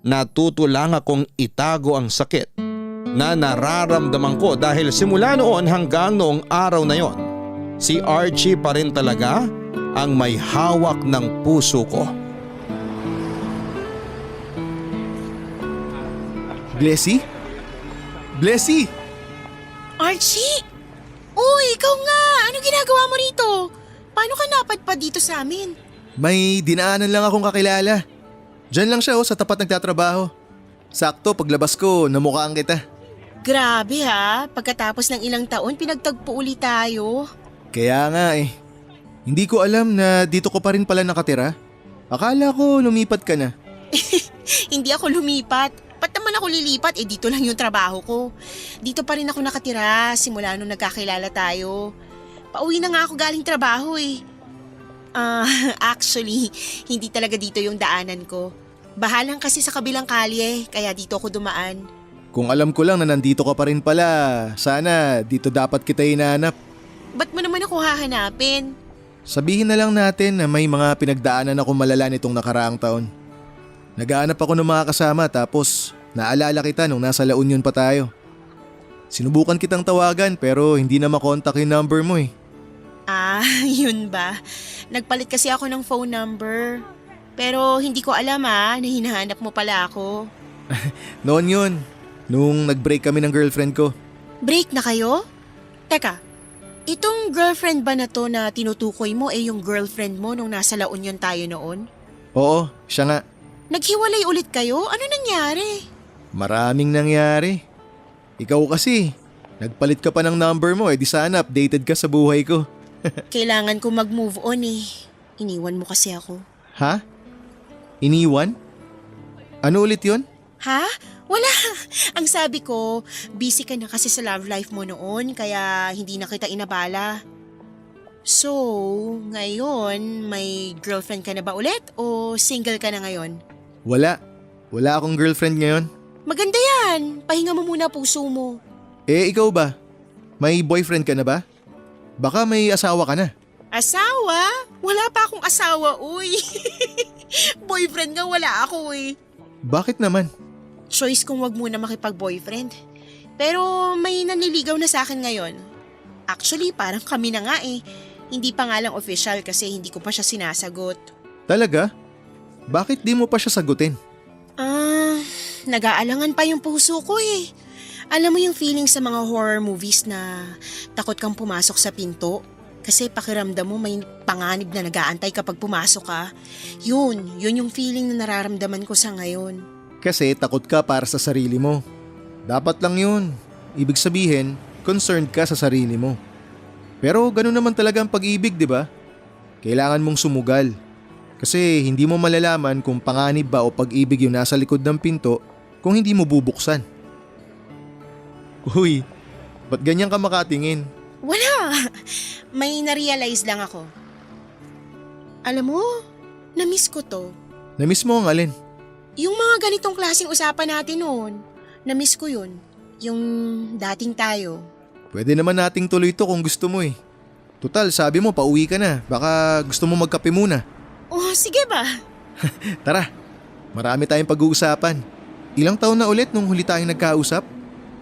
Natuto lang akong itago ang sakit na nararamdaman ko dahil simula noon hanggang noong araw na yon, si Archie pa rin talaga ang may hawak ng puso ko. Blessy? Blessy! Archie! Uy, ikaw nga! Ano ginagawa mo rito? Paano ka napadpad dito sa amin? May dinaanan lang akong kakilala. Diyan lang siya sa tapat nagtatrabaho. Sakto paglabas ko, namukhaan kita. Grabe ha, pagkatapos ng ilang taon pinagtagpo ulit tayo. Kaya nga Hindi ko alam na dito ko pa rin pala nakatira. Akala ko lumipat ka na. Hindi ako lumipat. Ba't naman ako lilipat? Dito lang yung trabaho ko. Dito pa rin ako nakatira simula nung nagkakilala tayo. Pauwi na nga ako galing trabaho Actually, hindi talaga dito yung daanan ko. Bahalang kasi sa kabilang kalye, kaya dito ako dumaan. Kung alam ko lang na nandito ka pa rin pala, sana dito dapat kita hinahanap. Ba't mo naman ako hahanapin? Sabihin na lang natin na may mga pinagdaanan ako malala nitong nakaraang taon. Naghahanap ako ng mga kasama tapos naalala kita nung nasa La Union pa tayo. Sinubukan kitang tawagan pero hindi na makontak yung number mo Yun ba? Nagpalit kasi ako ng phone number. Pero hindi ko alam na hinahanap mo pala ako. Noon yun, nung nag-break kami ng girlfriend ko. Break na kayo? Teka, itong girlfriend ba na to na tinutukoy mo yung girlfriend mo nung nasa La Union tayo noon? Oo, siya nga. Naghiwalay ulit kayo? Ano nangyari? Maraming nangyari. Ikaw kasi, nagpalit ka pa ng number mo di sana updated ka sa buhay ko. Kailangan ko mag-move on Iniwan mo kasi ako. Ha? Iniwan? Ano ulit yun? Ha? Wala. Ang sabi ko, busy ka na kasi sa love life mo noon kaya hindi na kita inabala. So, ngayon, may girlfriend ka na ba ulit o single ka na ngayon? Wala. Wala akong girlfriend ngayon. Maganda yan. Pahinga mo muna puso mo. Ikaw ba? May boyfriend ka na ba? Baka may asawa ka na. Asawa? Wala pa akong asawa, uy. Boyfriend nga wala ako Bakit naman? Choice kong wag muna makipag-boyfriend. Pero may naniligaw na sa akin ngayon. Actually, parang kami na nga Hindi pa nga lang official kasi hindi ko pa siya sinasagot. Talaga? Bakit di mo pa siya sagutin? Nag-aalangan pa yung puso ko Alam mo yung feeling sa mga horror movies na takot kang pumasok sa pinto? Kasi pakiramdam mo may panganib na nag-aantay kapag pumasok ka. Yun yung feeling na nararamdaman ko sa ngayon. Kasi takot ka para sa sarili mo. Dapat lang yun. Ibig sabihin, concerned ka sa sarili mo. Pero ganun naman talaga ang pag-ibig, di ba? Kailangan mong sumugal. Kasi hindi mo malalaman kung panganib ba o pag-ibig yung nasa likod ng pinto kung hindi mo bubuksan. Uy, ba't ganyan ka makatingin? Wala! May na-realize lang ako. Alam mo, na-miss ko to. Na-miss mo ang alin? Yung mga ganitong klaseng usapan natin noon, na-miss ko yun. Yung dating tayo. Pwede naman nating tuloy to kung gusto mo Total, sabi mo pauwi ka na. Baka gusto mo magkape muna. Oh, sige ba? Tara, marami tayong pag-uusapan. Ilang taon na ulit nung huli tayong nagkausap?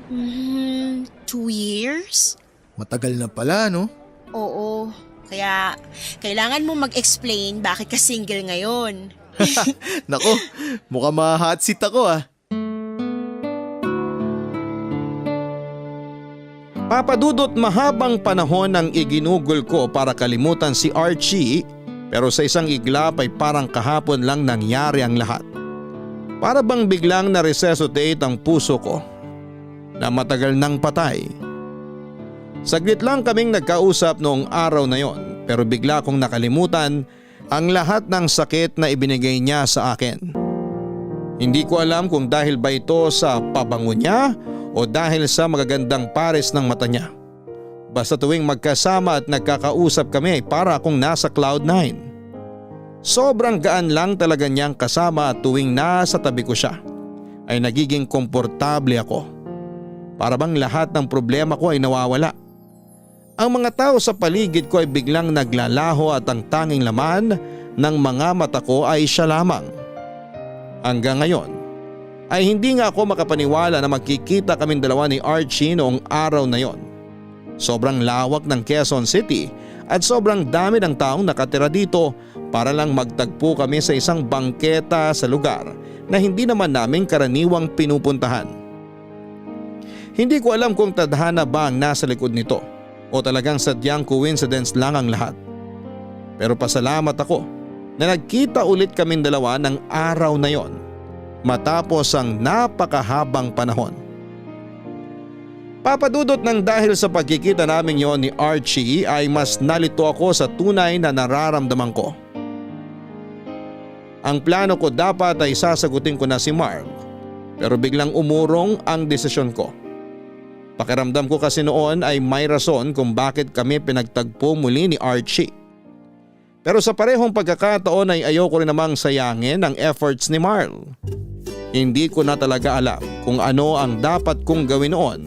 2 years? Matagal na pala, no? Oo. Kaya kailangan mo mag-explain bakit ka single ngayon. Nako, mukhang ma-hot seat ako ah. Papadudot, mahabang panahon ang iginugol ko para kalimutan si Archie, pero sa isang iglap ay parang kahapon lang nangyari ang lahat. Para bang biglang na-resuscitate ang puso ko na matagal nang patay. Saglit lang kaming nagkausap noong araw na yon, pero bigla kong nakalimutan ang lahat ng sakit na ibinigay niya sa akin. Hindi ko alam kung dahil ba ito sa pabango niya o dahil sa magagandang pares ng mata niya. Basta tuwing magkasama at nagkakausap kami ay para akong nasa Cloud9. Sobrang gaan lang talaga niyang kasama at tuwing nasa tabi ko siya ay nagiging komportable ako. Para bang lahat ng problema ko ay nawawala. Ang mga tao sa paligid ko ay biglang naglalaho at ang tanging laman ng mga mata ko ay siya lamang. Hanggang ngayon ay hindi nga ako makapaniwala na magkikita kaming dalawa ni Archie noong araw na yon. Sobrang lawak ng Quezon City at sobrang dami ng taong nakatira dito para lang magtagpo kami sa isang bangketa sa lugar na hindi naman namin karaniwang pinupuntahan. Hindi ko alam kung tadhana ba ang nasa likod nito o talagang sadyang coincidence lang ang lahat. Pero pasalamat ako na nagkita ulit kaming dalawa ng araw na yon matapos ang napakahabang panahon. Papadudot, ng dahil sa pagkikita namin yon ni Archie ay mas nalito ako sa tunay na nararamdaman ko. Ang plano ko dapat ay sasagutin ko na si Mark, pero biglang umurong ang desisyon ko. Pakiramdam ko kasi noon ay may rason kung bakit kami pinagtagpo muli ni Archie. Pero sa parehong pagkakataon ay ayoko rin namang sayangin ang efforts ni Marl. Hindi ko na talaga alam kung ano ang dapat kong gawin noon,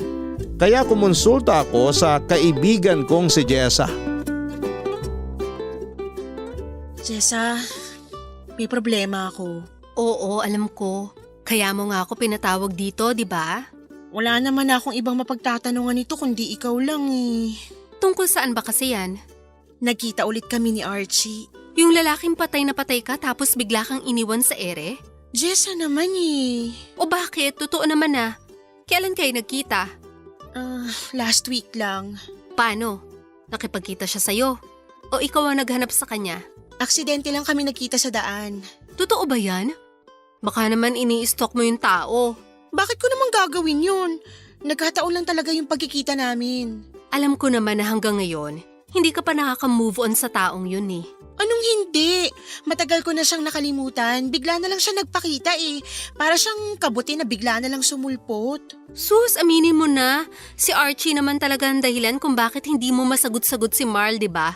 kaya kumonsulta ako sa kaibigan kong si Jessa. Jessa, may problema ako. Oo, alam ko. Kaya mo nga ako pinatawag dito, di ba? Wala naman akong ibang mapagtatanungan nito kundi ikaw lang eh. Tungkol saan ba kasi yan? Nagkita ulit kami ni Archie. Yung lalaking patay na patay ka tapos bigla kang iniwan sa ere? Jessa naman eh. O bakit? Totoo naman na. Kailan kayo nagkita? Last week lang. Paano? Nakipagkita siya sa'yo? O ikaw ang naghanap sa kanya? Aksidente lang kami nagkita sa daan. Totoo ba yan? Baka naman ini-stalk mo yung tao. Bakit ko naman gagawin yun? Nagkataon lang talaga yung pagkikita namin. Alam ko naman na hanggang ngayon, hindi ka pa nakaka-move on sa taong yun eh. Anong hindi? Matagal ko na siyang nakalimutan. Bigla na lang siya nagpakita eh. Para siyang kabuti na bigla na lang sumulpot. Sus, aminin mo na. Si Archie naman talaga ang dahilan kung bakit hindi mo masagot-sagot si Marl, di ba?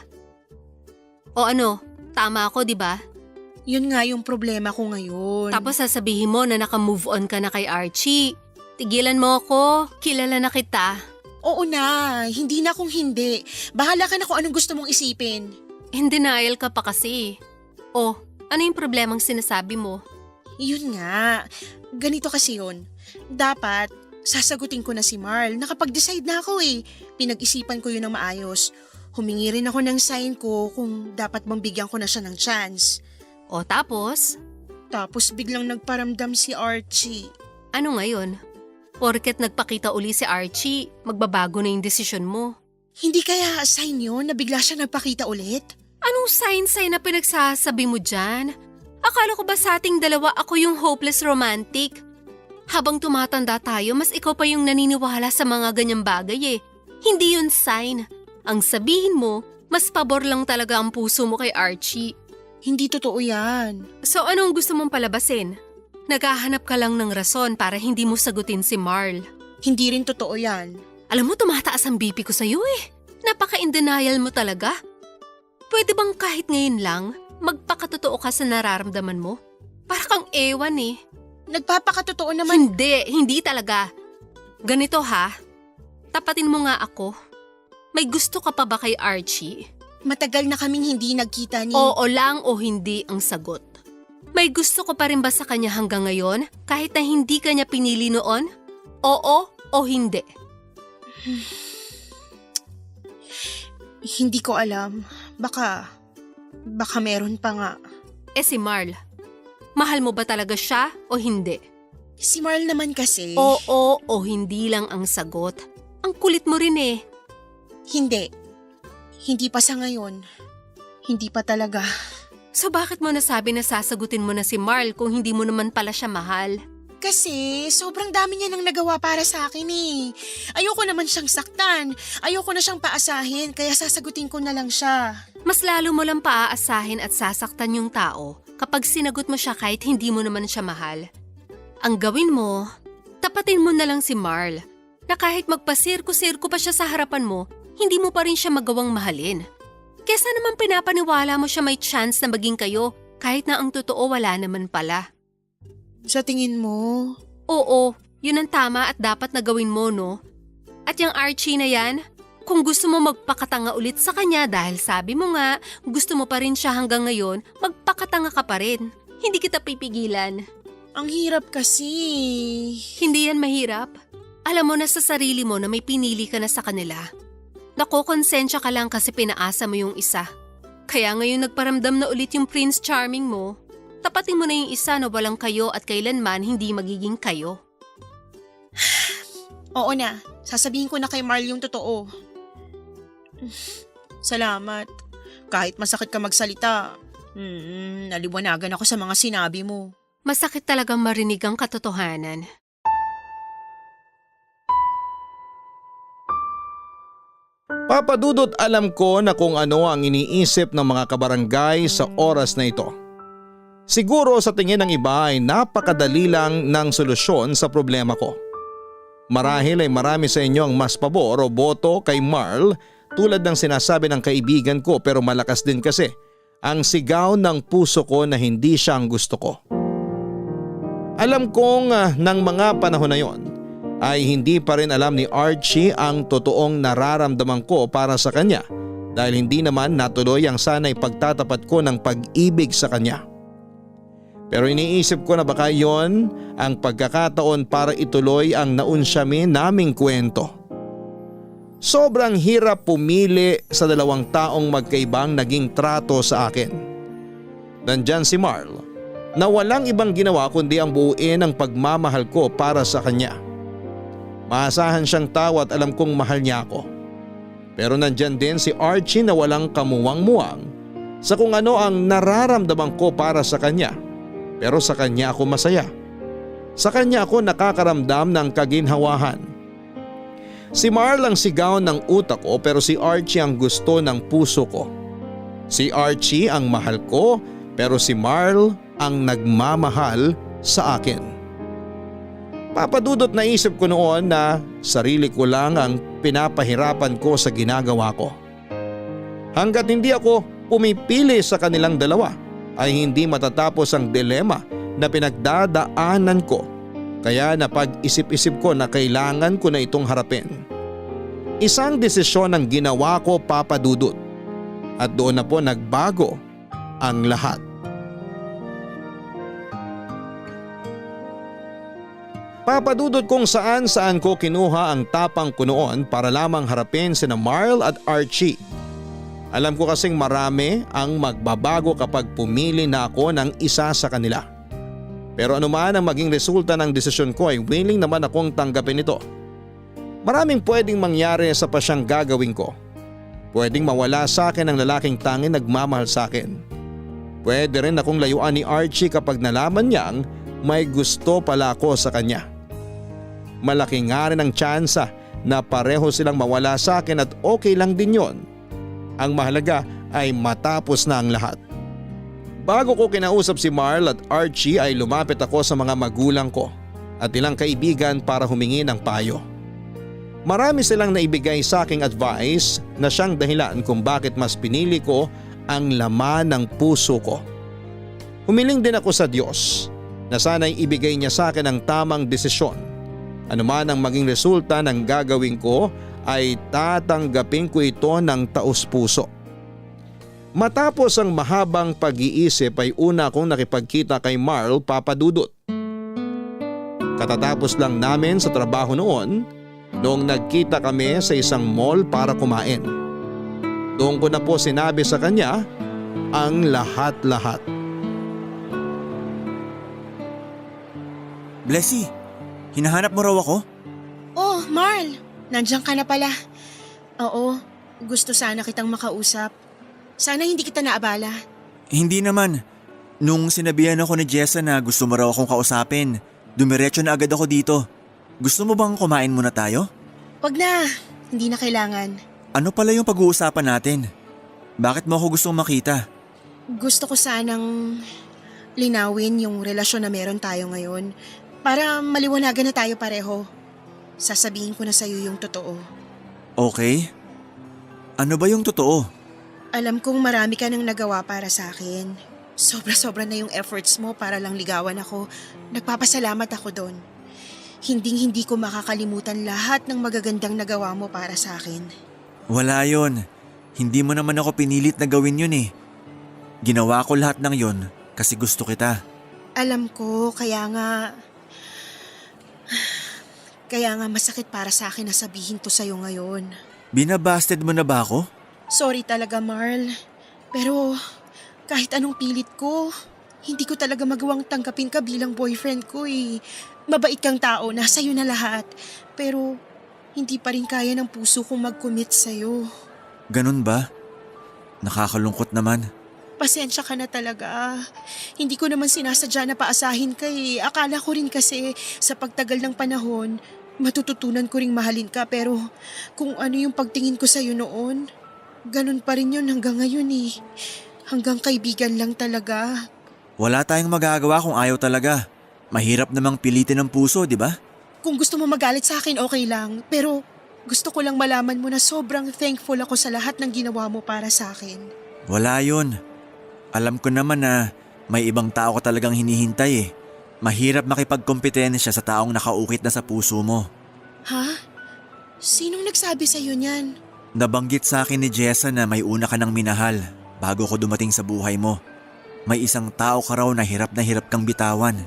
O ano, tama ako, di ba? Yun nga yung problema ko ngayon. Tapos sasabihin mo na naka-move on ka na kay Archie. Tigilan mo ako, kilala na kita. Oo na, hindi na kung hindi. Bahala ka na kung anong gusto mong isipin. In denial ka pa kasi. Oh, ano yung problemang sinasabi mo? Yun nga, ganito kasi yun. Dapat, sasagutin ko na si Marl. Nakapag-decide na ako eh. Pinag-isipan ko yun ng maayos. Humingi rin ako ng sign ko kung dapat bang bigyan ko na siya ng chance. O tapos? Tapos biglang nagparamdam si Archie. Ano ngayon? Porket nagpakita uli si Archie, magbabago na yung desisyon mo. Hindi kaya sign yun na bigla siya nagpakita ulit? Anong sign na pinagsasabi mo dyan? Akala ko ba sa ating dalawa ako yung hopeless romantic? Habang tumatanda tayo, mas ikaw pa yung naniniwala sa mga ganyang bagay eh. Hindi yun sign. Ang sabihin mo, mas pabor lang talaga ang puso mo kay Archie. Hindi totoo yan. So anong gusto mong palabasin? Naghahanap ka lang ng rason para hindi mo sagutin si Marl. Hindi rin totoo yan. Alam mo, tumataas ang BP ko sa'yo eh. Napaka-in denial mo talaga. Pwede bang kahit ngayon lang, magpakatotoo ka sa nararamdaman mo? Para kang ewan eh. Nagpapakatotoo naman. Hindi talaga. Ganito ha, tapatin mo nga ako. May gusto ka pa ba kay Archie? Matagal na kaming hindi nagkita ni… Oo lang o hindi ang sagot. May gusto ko pa rin ba sa kanya hanggang ngayon kahit na hindi ka niya pinili noon? Oo o hindi? Hindi ko alam. Baka meron pa nga. Si Marl, mahal mo ba talaga siya o hindi? Si Marl naman kasi… Oo o hindi lang ang sagot. Ang kulit mo rin eh. Hindi. Hindi pa sa ngayon. Hindi pa talaga. So bakit mo nasabi na sasagutin mo na si Marl kung hindi mo naman pala siya mahal? Kasi sobrang dami niya nang nagawa para sa akin eh. Ayoko naman siyang saktan. Ayoko na siyang paasahin kaya sasagutin ko na lang siya. Mas lalo mo lang paaasahin at sasaktan yung tao kapag sinagot mo siya kahit hindi mo naman siya mahal. Ang gawin mo, tapatin mo na lang si Marl na kahit magpasirko-sirko pa siya sa harapan mo, hindi mo pa rin siya magawang mahalin. Kesa naman pinapaniwala mo siya may chance na maging kayo kahit na ang totoo wala naman pala. Sa tingin mo? Oo, yun ang tama at dapat na gawin mo, no? At yung Archie na yan, kung gusto mo magpakatanga ulit sa kanya dahil sabi mo nga gusto mo pa rin siya hanggang ngayon, magpakatanga ka pa rin. Hindi kita pipigilan. Ang hirap kasi. Hindi yan mahirap. Alam mo na sa sarili mo na may pinili ka na sa kanila. Nakokonsensya ka lang kasi pinaasa mo yung isa. Kaya ngayon nagparamdam na ulit yung Prince Charming mo. Tapatin mo na yung isa na walang kayo at kailanman hindi magiging kayo. Oo na, sasabihin ko na kay Marl yung totoo. Salamat. Kahit masakit ka magsalita, naliwanagan ako sa mga sinabi mo. Masakit talagang marinig ang katotohanan. Papa Dudut, alam ko na kung ano ang iniisip ng mga kabarangay sa oras na ito. Siguro sa tingin ng iba ay napakadali lang ng solusyon sa problema ko. Marahil ay marami sa inyo ang mas pabor o boto kay Marl tulad ng sinasabi ng kaibigan ko, pero malakas din kasi ang sigaw ng puso ko na hindi siya ang gusto ko. Alam kong ng mga panahon na yon ay hindi pa rin alam ni Archie ang totoong nararamdaman ko para sa kanya dahil hindi naman natuloy ang sana'y pagtatapat ko ng pag-ibig sa kanya. Pero iniisip ko na baka yon ang pagkakataon para ituloy ang naunsyami naming kwento. Sobrang hirap pumili sa dalawang taong magkaibang naging trato sa akin. Nandyan si Marl na walang ibang ginawa kundi ang buuin ang pagmamahal ko para sa kanya. Maasahan siyang tao at alam kong mahal niya ako. Pero nandyan din si Archie na walang kamuwang-muwang sa kung ano ang nararamdaman ko para sa kanya. Pero sa kanya ako masaya. Sa kanya ako nakakaramdam ng kaginhawahan. Si Marl ang sigaw ng utak ko pero si Archie ang gusto ng puso ko. Si Archie ang mahal ko pero si Marl ang nagmamahal sa akin. Papadudot, naisip ko noon na sarili ko lang ang pinapahirapan ko sa ginagawa ko. Hanggat hindi ako pumipili sa kanilang dalawa ay hindi matatapos ang dilema na pinagdadaanan ko, kaya napag-isip-isip ko na kailangan ko na itong harapin. Isang desisyon ang ginawa ko, Papa Dudut, at doon na po nagbago ang lahat. Papa Dudut, kung saan ko kinuha ang tapang ko noon para lamang harapin sina Marl at Archie. Alam ko kasing marami ang magbabago kapag pumili na ako ng isa sa kanila. Pero anuman ang maging resulta ng desisyon ko ay willing naman akong tanggapin ito. Maraming pwedeng mangyari sa pasyang gagawin ko. Pwedeng mawala sa akin ang lalaking tanging nagmamahal sa akin. Pwede rin akong layuan ni Archie kapag nalaman niyang may gusto pala ako sa kanya. Malaki nga rin ang tsansa na pareho silang mawala sa akin at okay lang din yon. Ang mahalaga ay matapos na ang lahat. Bago ko kinausap si Marl at Archie ay lumapit ako sa mga magulang ko at ilang kaibigan para humingi ng payo. Marami silang naibigay sa aking advice na siyang dahilan kung bakit mas pinili ko ang laman ng puso ko. Humiling din ako sa Diyos na sana'y ibigay niya sa akin ang tamang desisyon. Ano man ang maging resulta ng gagawin ko ay tatanggapin ko ito ng taos-puso. Matapos ang mahabang pag-iisip ay una akong nakipagkita kay Marl Papadudot. Katatapos lang namin sa trabaho noong nagkita kami sa isang mall para kumain. Doon ko na po sinabi sa kanya ang lahat-lahat. Blessy, hinahanap mo raw ako? Oh, Marl, nandiyan ka na pala. Oo, gusto sana kitang makausap. Sana hindi kita naabala. Hindi naman. Nung sinabihan ako ni Jessa na gusto mo raw akong kausapin, dumiretso na agad ako dito. Gusto mo bang kumain muna tayo? Wag na, hindi na kailangan. Ano pala yung pag-uusapan natin? Bakit mo ako gustong makita? Gusto ko sanang linawin yung relasyon na meron tayo ngayon para maliwanagan na tayo pareho. Sasabihin ko na sa'yo yung totoo. Okay. Ano ba yung totoo? Alam kong marami ka nang nagawa para sa akin. Sobra-sobra na yung efforts mo para lang ligawan ako. Nagpapasalamat ako doon. Hinding-hindi ko makakalimutan lahat ng magagandang nagawa mo para sa akin. Wala yon. Hindi mo naman ako pinilit na gawin yun eh. Ginawa ko lahat ng yon kasi gusto kita. Alam ko, kaya nga masakit para sa akin na sabihin to sa'yo ngayon. Binabasted mo na ba ako? Sorry talaga, Marl. Pero kahit anong pilit ko, hindi ko talaga magawang tanggapin ka bilang boyfriend ko eh. Mabait kang tao, nasa'yo na lahat. Pero hindi pa rin kaya ng puso kong mag-commit sa'yo. Ganun ba? Nakakalungkot naman. Pasensya ka na talaga. Hindi ko naman sinasadya na paasahin ka eh. Akala ko rin kasi sa pagtagal ng panahon, matututunan ko ring mahalin ka. Pero kung ano yung pagtingin ko sa'yo noon, ganun pa rin yun hanggang ngayon eh. Hanggang kaibigan lang talaga. Wala tayong magagawa kung ayaw talaga. Mahirap namang pilitin ng puso, di ba? Kung gusto mo magalit sa akin, okay lang. Pero gusto ko lang malaman mo na sobrang thankful ako sa lahat ng ginawa mo para sa akin. Wala yun. Alam ko naman na may ibang tao ka talagang hinihintay eh. Mahirap makipagkompetensya sa taong nakaukit na sa puso mo. Ha? Sinong nagsabi sa'yo niyan? Nabanggit sa akin ni Jessa na may una ka ng minahal bago ko dumating sa buhay mo. May isang tao ka raw na hirap kang bitawan.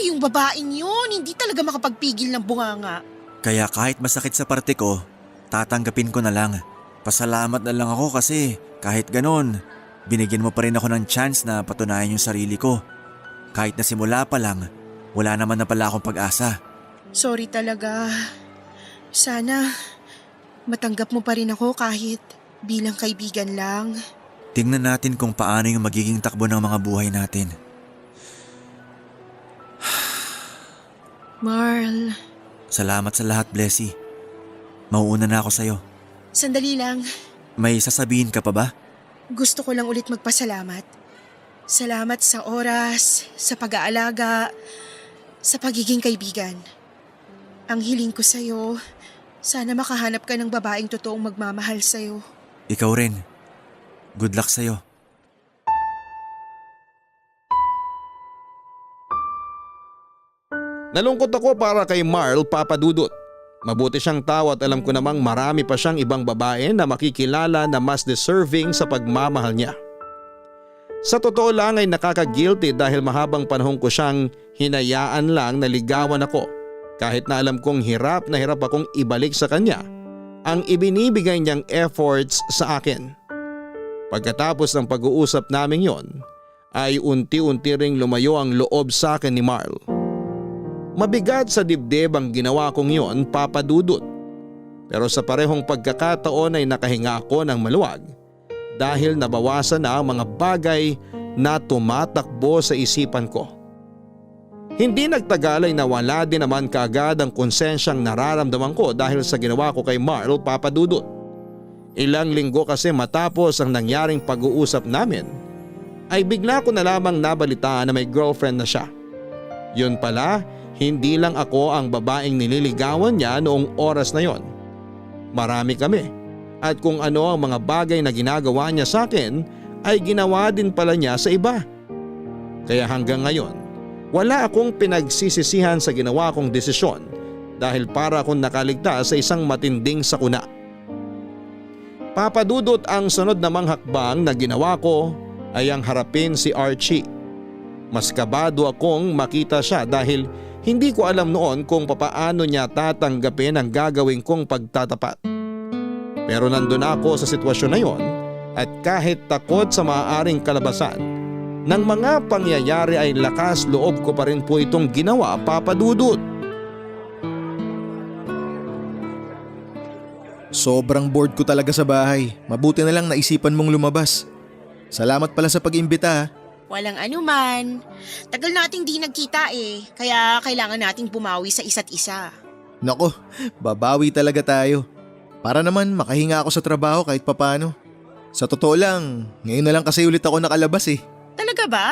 Yung babaeng yun, hindi talaga makapagpigil ng bunganga. Kaya kahit masakit sa parte ko, tatanggapin ko na lang. Pasalamat na lang ako kasi kahit ganon, binigyan mo pa rin ako ng chance na patunayan yung sarili ko. Kahit na simula pa lang, wala naman na pala akong pag-asa. Sorry talaga. Sana matanggap mo pa rin ako kahit bilang kaibigan lang. Tingnan natin kung paano yung magiging takbo ng mga buhay natin. Marl. Salamat sa lahat, Blessy. Mauuna na ako sa'yo. Sandali lang. May sasabihin ka pa ba? Gusto ko lang ulit magpasalamat. Salamat sa oras, sa pag-aalaga, sa pagiging kaibigan. Ang hiling ko sa'yo, sana makahanap ka ng babaeng totoong magmamahal sa'yo. Ikaw rin. Good luck sa'yo. Nalungkot ako para kay Marl Papadudot. Mabuti siyang tao at alam ko namang marami pa siyang ibang babae na makikilala na mas deserving sa pagmamahal niya. Sa totoo lang ay nakaka-guilty dahil mahabang panahon ko siyang hinayaan lang na ligawan ako kahit na alam kong hirap na hirap akong ibalik sa kanya ang ibinibigay niyang efforts sa akin. Pagkatapos ng pag-uusap namin yon ay unti-unti ring lumayo ang loob sa akin ni Marl. Mabigat sa dibdib ang ginawa kong yon, Papadudot. Pero sa parehong pagkakataon ay nakahinga ako ng maluwag dahil nabawasan na ang mga bagay na tumatakbo sa isipan ko. Hindi nagtagal ay nawala din naman kaagad ang konsensyang nararamdaman ko dahil sa ginawa ko kay Marl, Papadudot. Ilang linggo kasi matapos ang nangyaring pag-uusap namin ay bigla ko na lamang nabalitaan na may girlfriend na siya. Yun pala, hindi lang ako ang babaeng nililigawan niya noong oras na yon. Marami kami at kung ano ang mga bagay na ginagawa niya sa akin ay ginawa din pala niya sa iba. Kaya hanggang ngayon, wala akong pinagsisisihan sa ginawa kong desisyon dahil para akong nakaligtas sa isang matinding sakuna. Papadudot, ang sunod namang hakbang na ginawa ko ay ang harapin si Archie. Mas kabado akong makita siya dahil hindi ko alam noon kung papaano niya tatanggapin ang gagawin kong pagtatapat. Pero nandun ako sa sitwasyon na yon at kahit takot sa maaaring kalabasan ng mga pangyayari ay lakas loob ko pa rin po itong ginawa, Papadudot. Sobrang bored ko talaga sa bahay. Mabuti na lang naisipan mong lumabas. Salamat pala sa pag-imbita ha. Walang anuman. Tagal nating di nagkita kaya kailangan nating bumawi sa isa't isa. Nako, babawi talaga tayo. Para naman makahinga ako sa trabaho kahit papano. Sa totoo lang, ngayon na lang kasi ulit ako nakalabas Talaga ba?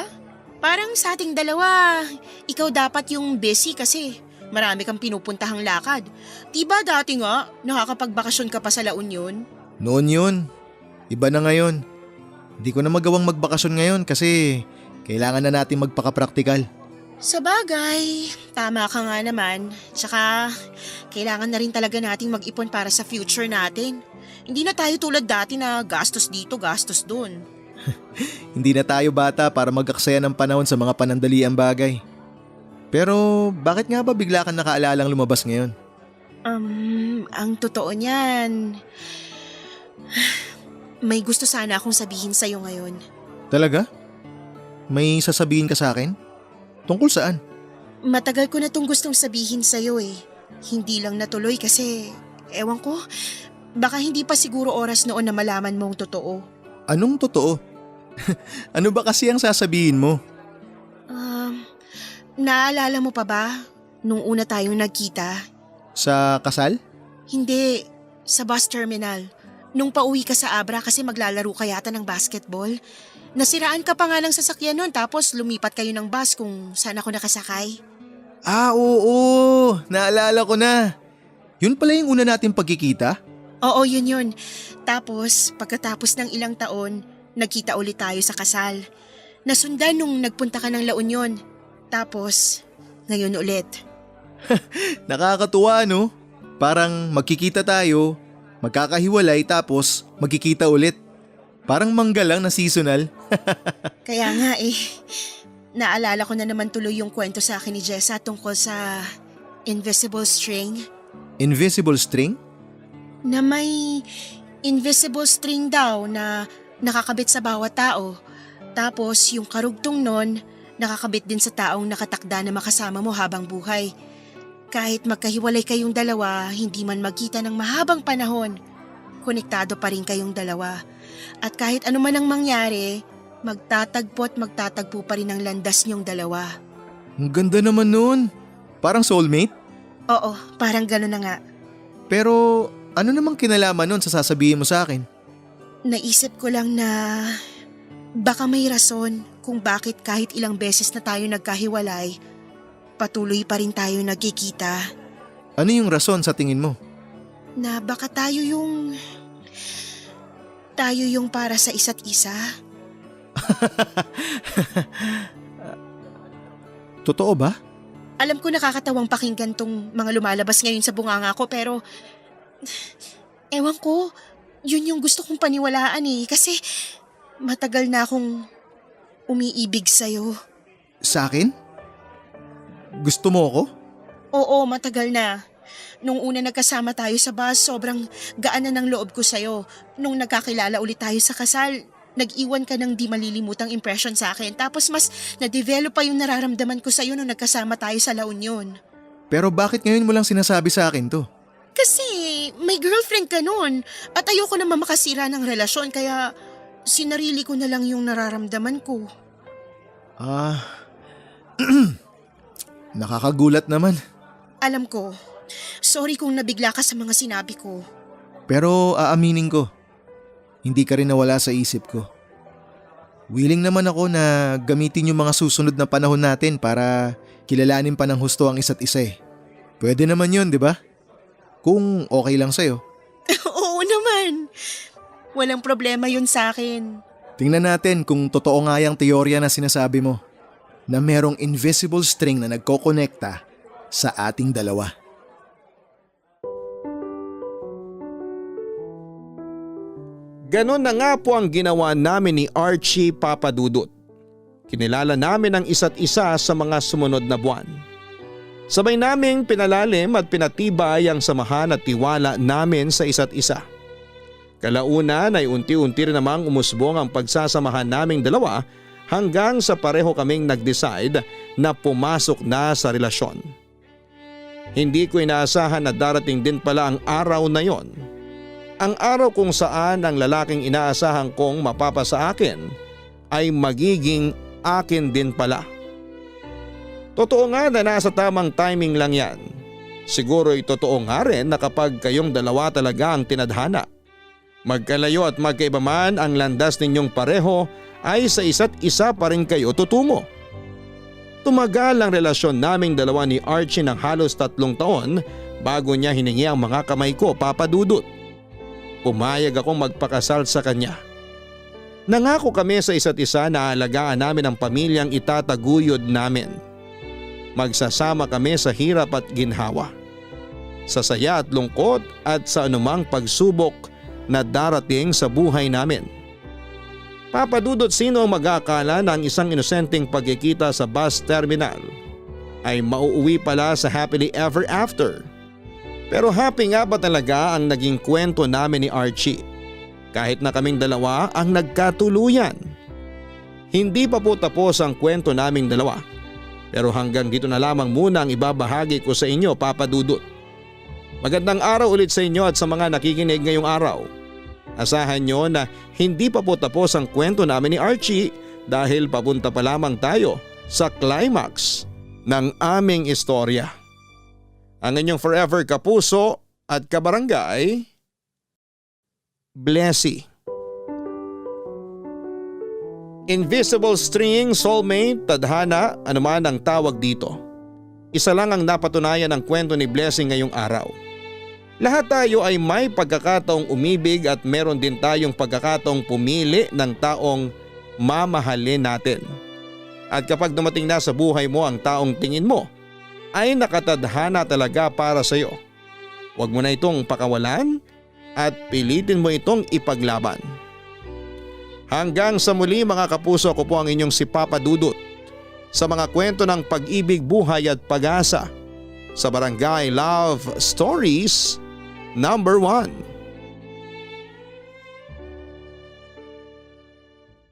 Parang sa ating dalawa, ikaw dapat yung busy kasi marami kang pinupuntahang lakad. Diba dati nga, nakakapagbakasyon ka pa sa La Union? Noon yun. Iba na ngayon. Hindi ko na magawang magbakasyon ngayon kasi kailangan na natin magpaka-praktikal. Sa bagay, tama ka nga naman. Tsaka, kailangan na rin talaga nating mag-ipon para sa future natin. Hindi na tayo tulad dati na gastos dito, gastos dun. Hindi na tayo bata para mag-aksaya ng panahon sa mga panandaliang bagay. Pero bakit nga ba bigla kang nakaalalang lumabas ngayon? Ang totoo niyan, may gusto sana akong sabihin sa'yo ngayon. Talaga? May sasabihin ka sa akin? Tungkol saan? Matagal ko na tong gustong sabihin sa'yo Hindi lang natuloy kasi, ewan ko, baka hindi pa siguro oras noon na malaman mo ang totoo. Anong totoo? Ano ba kasi ang sasabihin mo? Naalala mo pa ba nung una tayong nagkita? Sa kasal? Hindi, sa bus terminal. Nung pauwi ka sa Abra kasi maglalaro ka yata ng basketball. Nasiraan ka pa nga ng sasakyan nun tapos lumipat kayo ng bus kung saan ako nakasakay. Ah, oo. Naalala ko na. Yun pala yung una natin pagkikita? Oo, yun. Tapos, pagkatapos ng ilang taon, nagkita ulit tayo sa kasal. Nasundan nung nagpunta ka ng La Union. Tapos, ngayon ulit. Nakakatuwa no? Parang magkikita tayo, magkakahiwalay tapos magkikita ulit. Parang mangga lang na seasonal. Kaya nga naalala ko na naman tuloy yung kwento sa akin ni Jessa tungkol sa invisible string. Invisible string? Na may invisible string daw na nakakabit sa bawat tao. Tapos yung karugtong nun, nakakabit din sa taong nakatakda na makasama mo habang buhay. Kahit magkahiwalay kayong dalawa, hindi man magkita ng mahabang panahon, konektado pa rin kayong dalawa. At kahit ano man ang mangyari, magtatagpo at magtatagpo pa rin ang landas niyong dalawa. Ang ganda naman nun. Parang soulmate? Oo, parang gano'n na nga. Pero ano namang kinalaman nun sa sasabihin mo sa akin? Naisip ko lang na baka may rason kung bakit kahit ilang beses na tayo nagkahiwalay, patuloy pa rin tayo nagkikita. Ano yung rason sa tingin mo? Na baka tayo yung para sa isa't isa. Totoo ba? Alam ko nakakatawang pakinggan tong mga lumalabas ngayon sa bunganga ko pero ewan ko, yun yung gusto kong paniwalaan kasi matagal na akong umiibig sa'yo. Sa akin? Gusto mo ako? Oo, matagal na. Nung una nagkasama tayo sa bus, sobrang gaan na ng loob ko sa'yo. Nung nagkakilala ulit tayo sa kasal, nag-iwan ka ng di malilimutang impression sa akin. Tapos mas na-develop pa yung nararamdaman ko sa'yo nung nagkasama tayo sa La Union. Pero bakit ngayon mo lang sinasabi sa akin to? Kasi may girlfriend ka nun at ayoko naman makasira ng relasyon kaya sinarili ko na lang yung nararamdaman ko. Nakakagulat naman. Alam ko. Sorry kung nabigla ka sa mga sinabi ko. Pero aaminin ko, hindi ka rin nawala sa isip ko. Willing naman ako na gamitin yung mga susunod na panahon natin para kilalanin pa ng husto ang isa't isa Pwede naman yun, di ba? Kung okay lang sa'yo. Oo naman. Walang problema yun sa akin. Tingnan natin kung totoo nga yung teorya na sinasabi mo. Na merong invisible string na nagkokonekta sa ating dalawa. Ganon na nga po ang ginawa namin ni Archie, Papa Dudut. Kinilala namin ang isa't isa sa mga sumunod na buwan. Sabay naming pinalalim at pinatibay ang samahan at tiwala namin sa isa't isa. Kalaunan ay unti-unti rin namang umusbong ang pagsasamahan naming dalawa hanggang sa pareho kaming nag-decide na pumasok na sa relasyon. Hindi ko inaasahan na darating din pala ang araw na yon. Ang araw kung saan ang lalaking inaasahan kong mapapasa akin ay magiging akin din pala. Totoo nga na nasa tamang timing lang yan. Siguro'y totoo nga rin na kapag kayong dalawa talaga ang tinadhana, magkalayo at magkaiba man ang landas ninyong pareho ay sa isa't isa pa rin kayo tutungo. Tumagal ang relasyon naming dalawa ni Archie ng halos 3 taon bago niya hiningi ang mga kamay ko, Papa Dudut. Pumayag akong magpakasal sa kanya. Nangako kami sa isa't isa na alagaan namin ang pamilyang itataguyod namin. Magsasama kami sa hirap at ginhawa, sa saya at lungkot at sa anumang pagsubok na darating sa buhay namin. Papa Dudut, sino ang mag-aakala na ang isang inosenteng pagkikita sa bus terminal ay mauuwi pala sa happily ever after? Pero happy nga ba talaga ang naging kwento namin ni Archie? Kahit na kaming dalawa ang nagkatuluyan. Hindi pa po tapos ang kwento naming dalawa. Pero hanggang dito na lamang muna ang ibabahagi ko sa inyo, Papa Dudut. Magandang araw ulit sa inyo at sa mga nakikinig ngayong araw. Asahan nyo na hindi pa po tapos ang kwento namin ni Archie dahil papunta pa lamang tayo sa climax ng aming istorya. Ang inyong forever kapuso at kabarangay, Blessy. Invisible string, soulmate, tadhana, anuman ang tawag dito. Isa lang ang napatunayan ng kwento ni Blessy ngayong araw. Lahat tayo ay may pagkakataong umibig at meron din tayong pagkakataong pumili ng taong mamahalin natin. At kapag dumating na sa buhay mo ang taong tingin mo ay nakatadhana talaga para sa iyo, huwag mo na itong pakawalan at pilitin mo itong ipaglaban. Hanggang sa muli mga kapuso, ako po ang inyong si Papa Dudut sa mga kwento ng pag-ibig, buhay at pag-asa sa Barangay Love Stories number 1.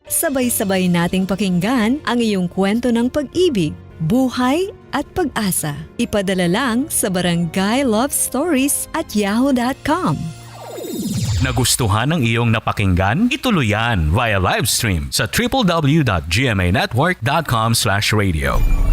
Sabay-sabay nating pakinggan ang iyong kwento ng pag-ibig, buhay at pag-asa. Ipadala lang sa barangaylovestories@yahoo.com. Nagustuhan ng iyong napakinggan? Ituloy yan via live stream sa www.gmanetwork.com/radio.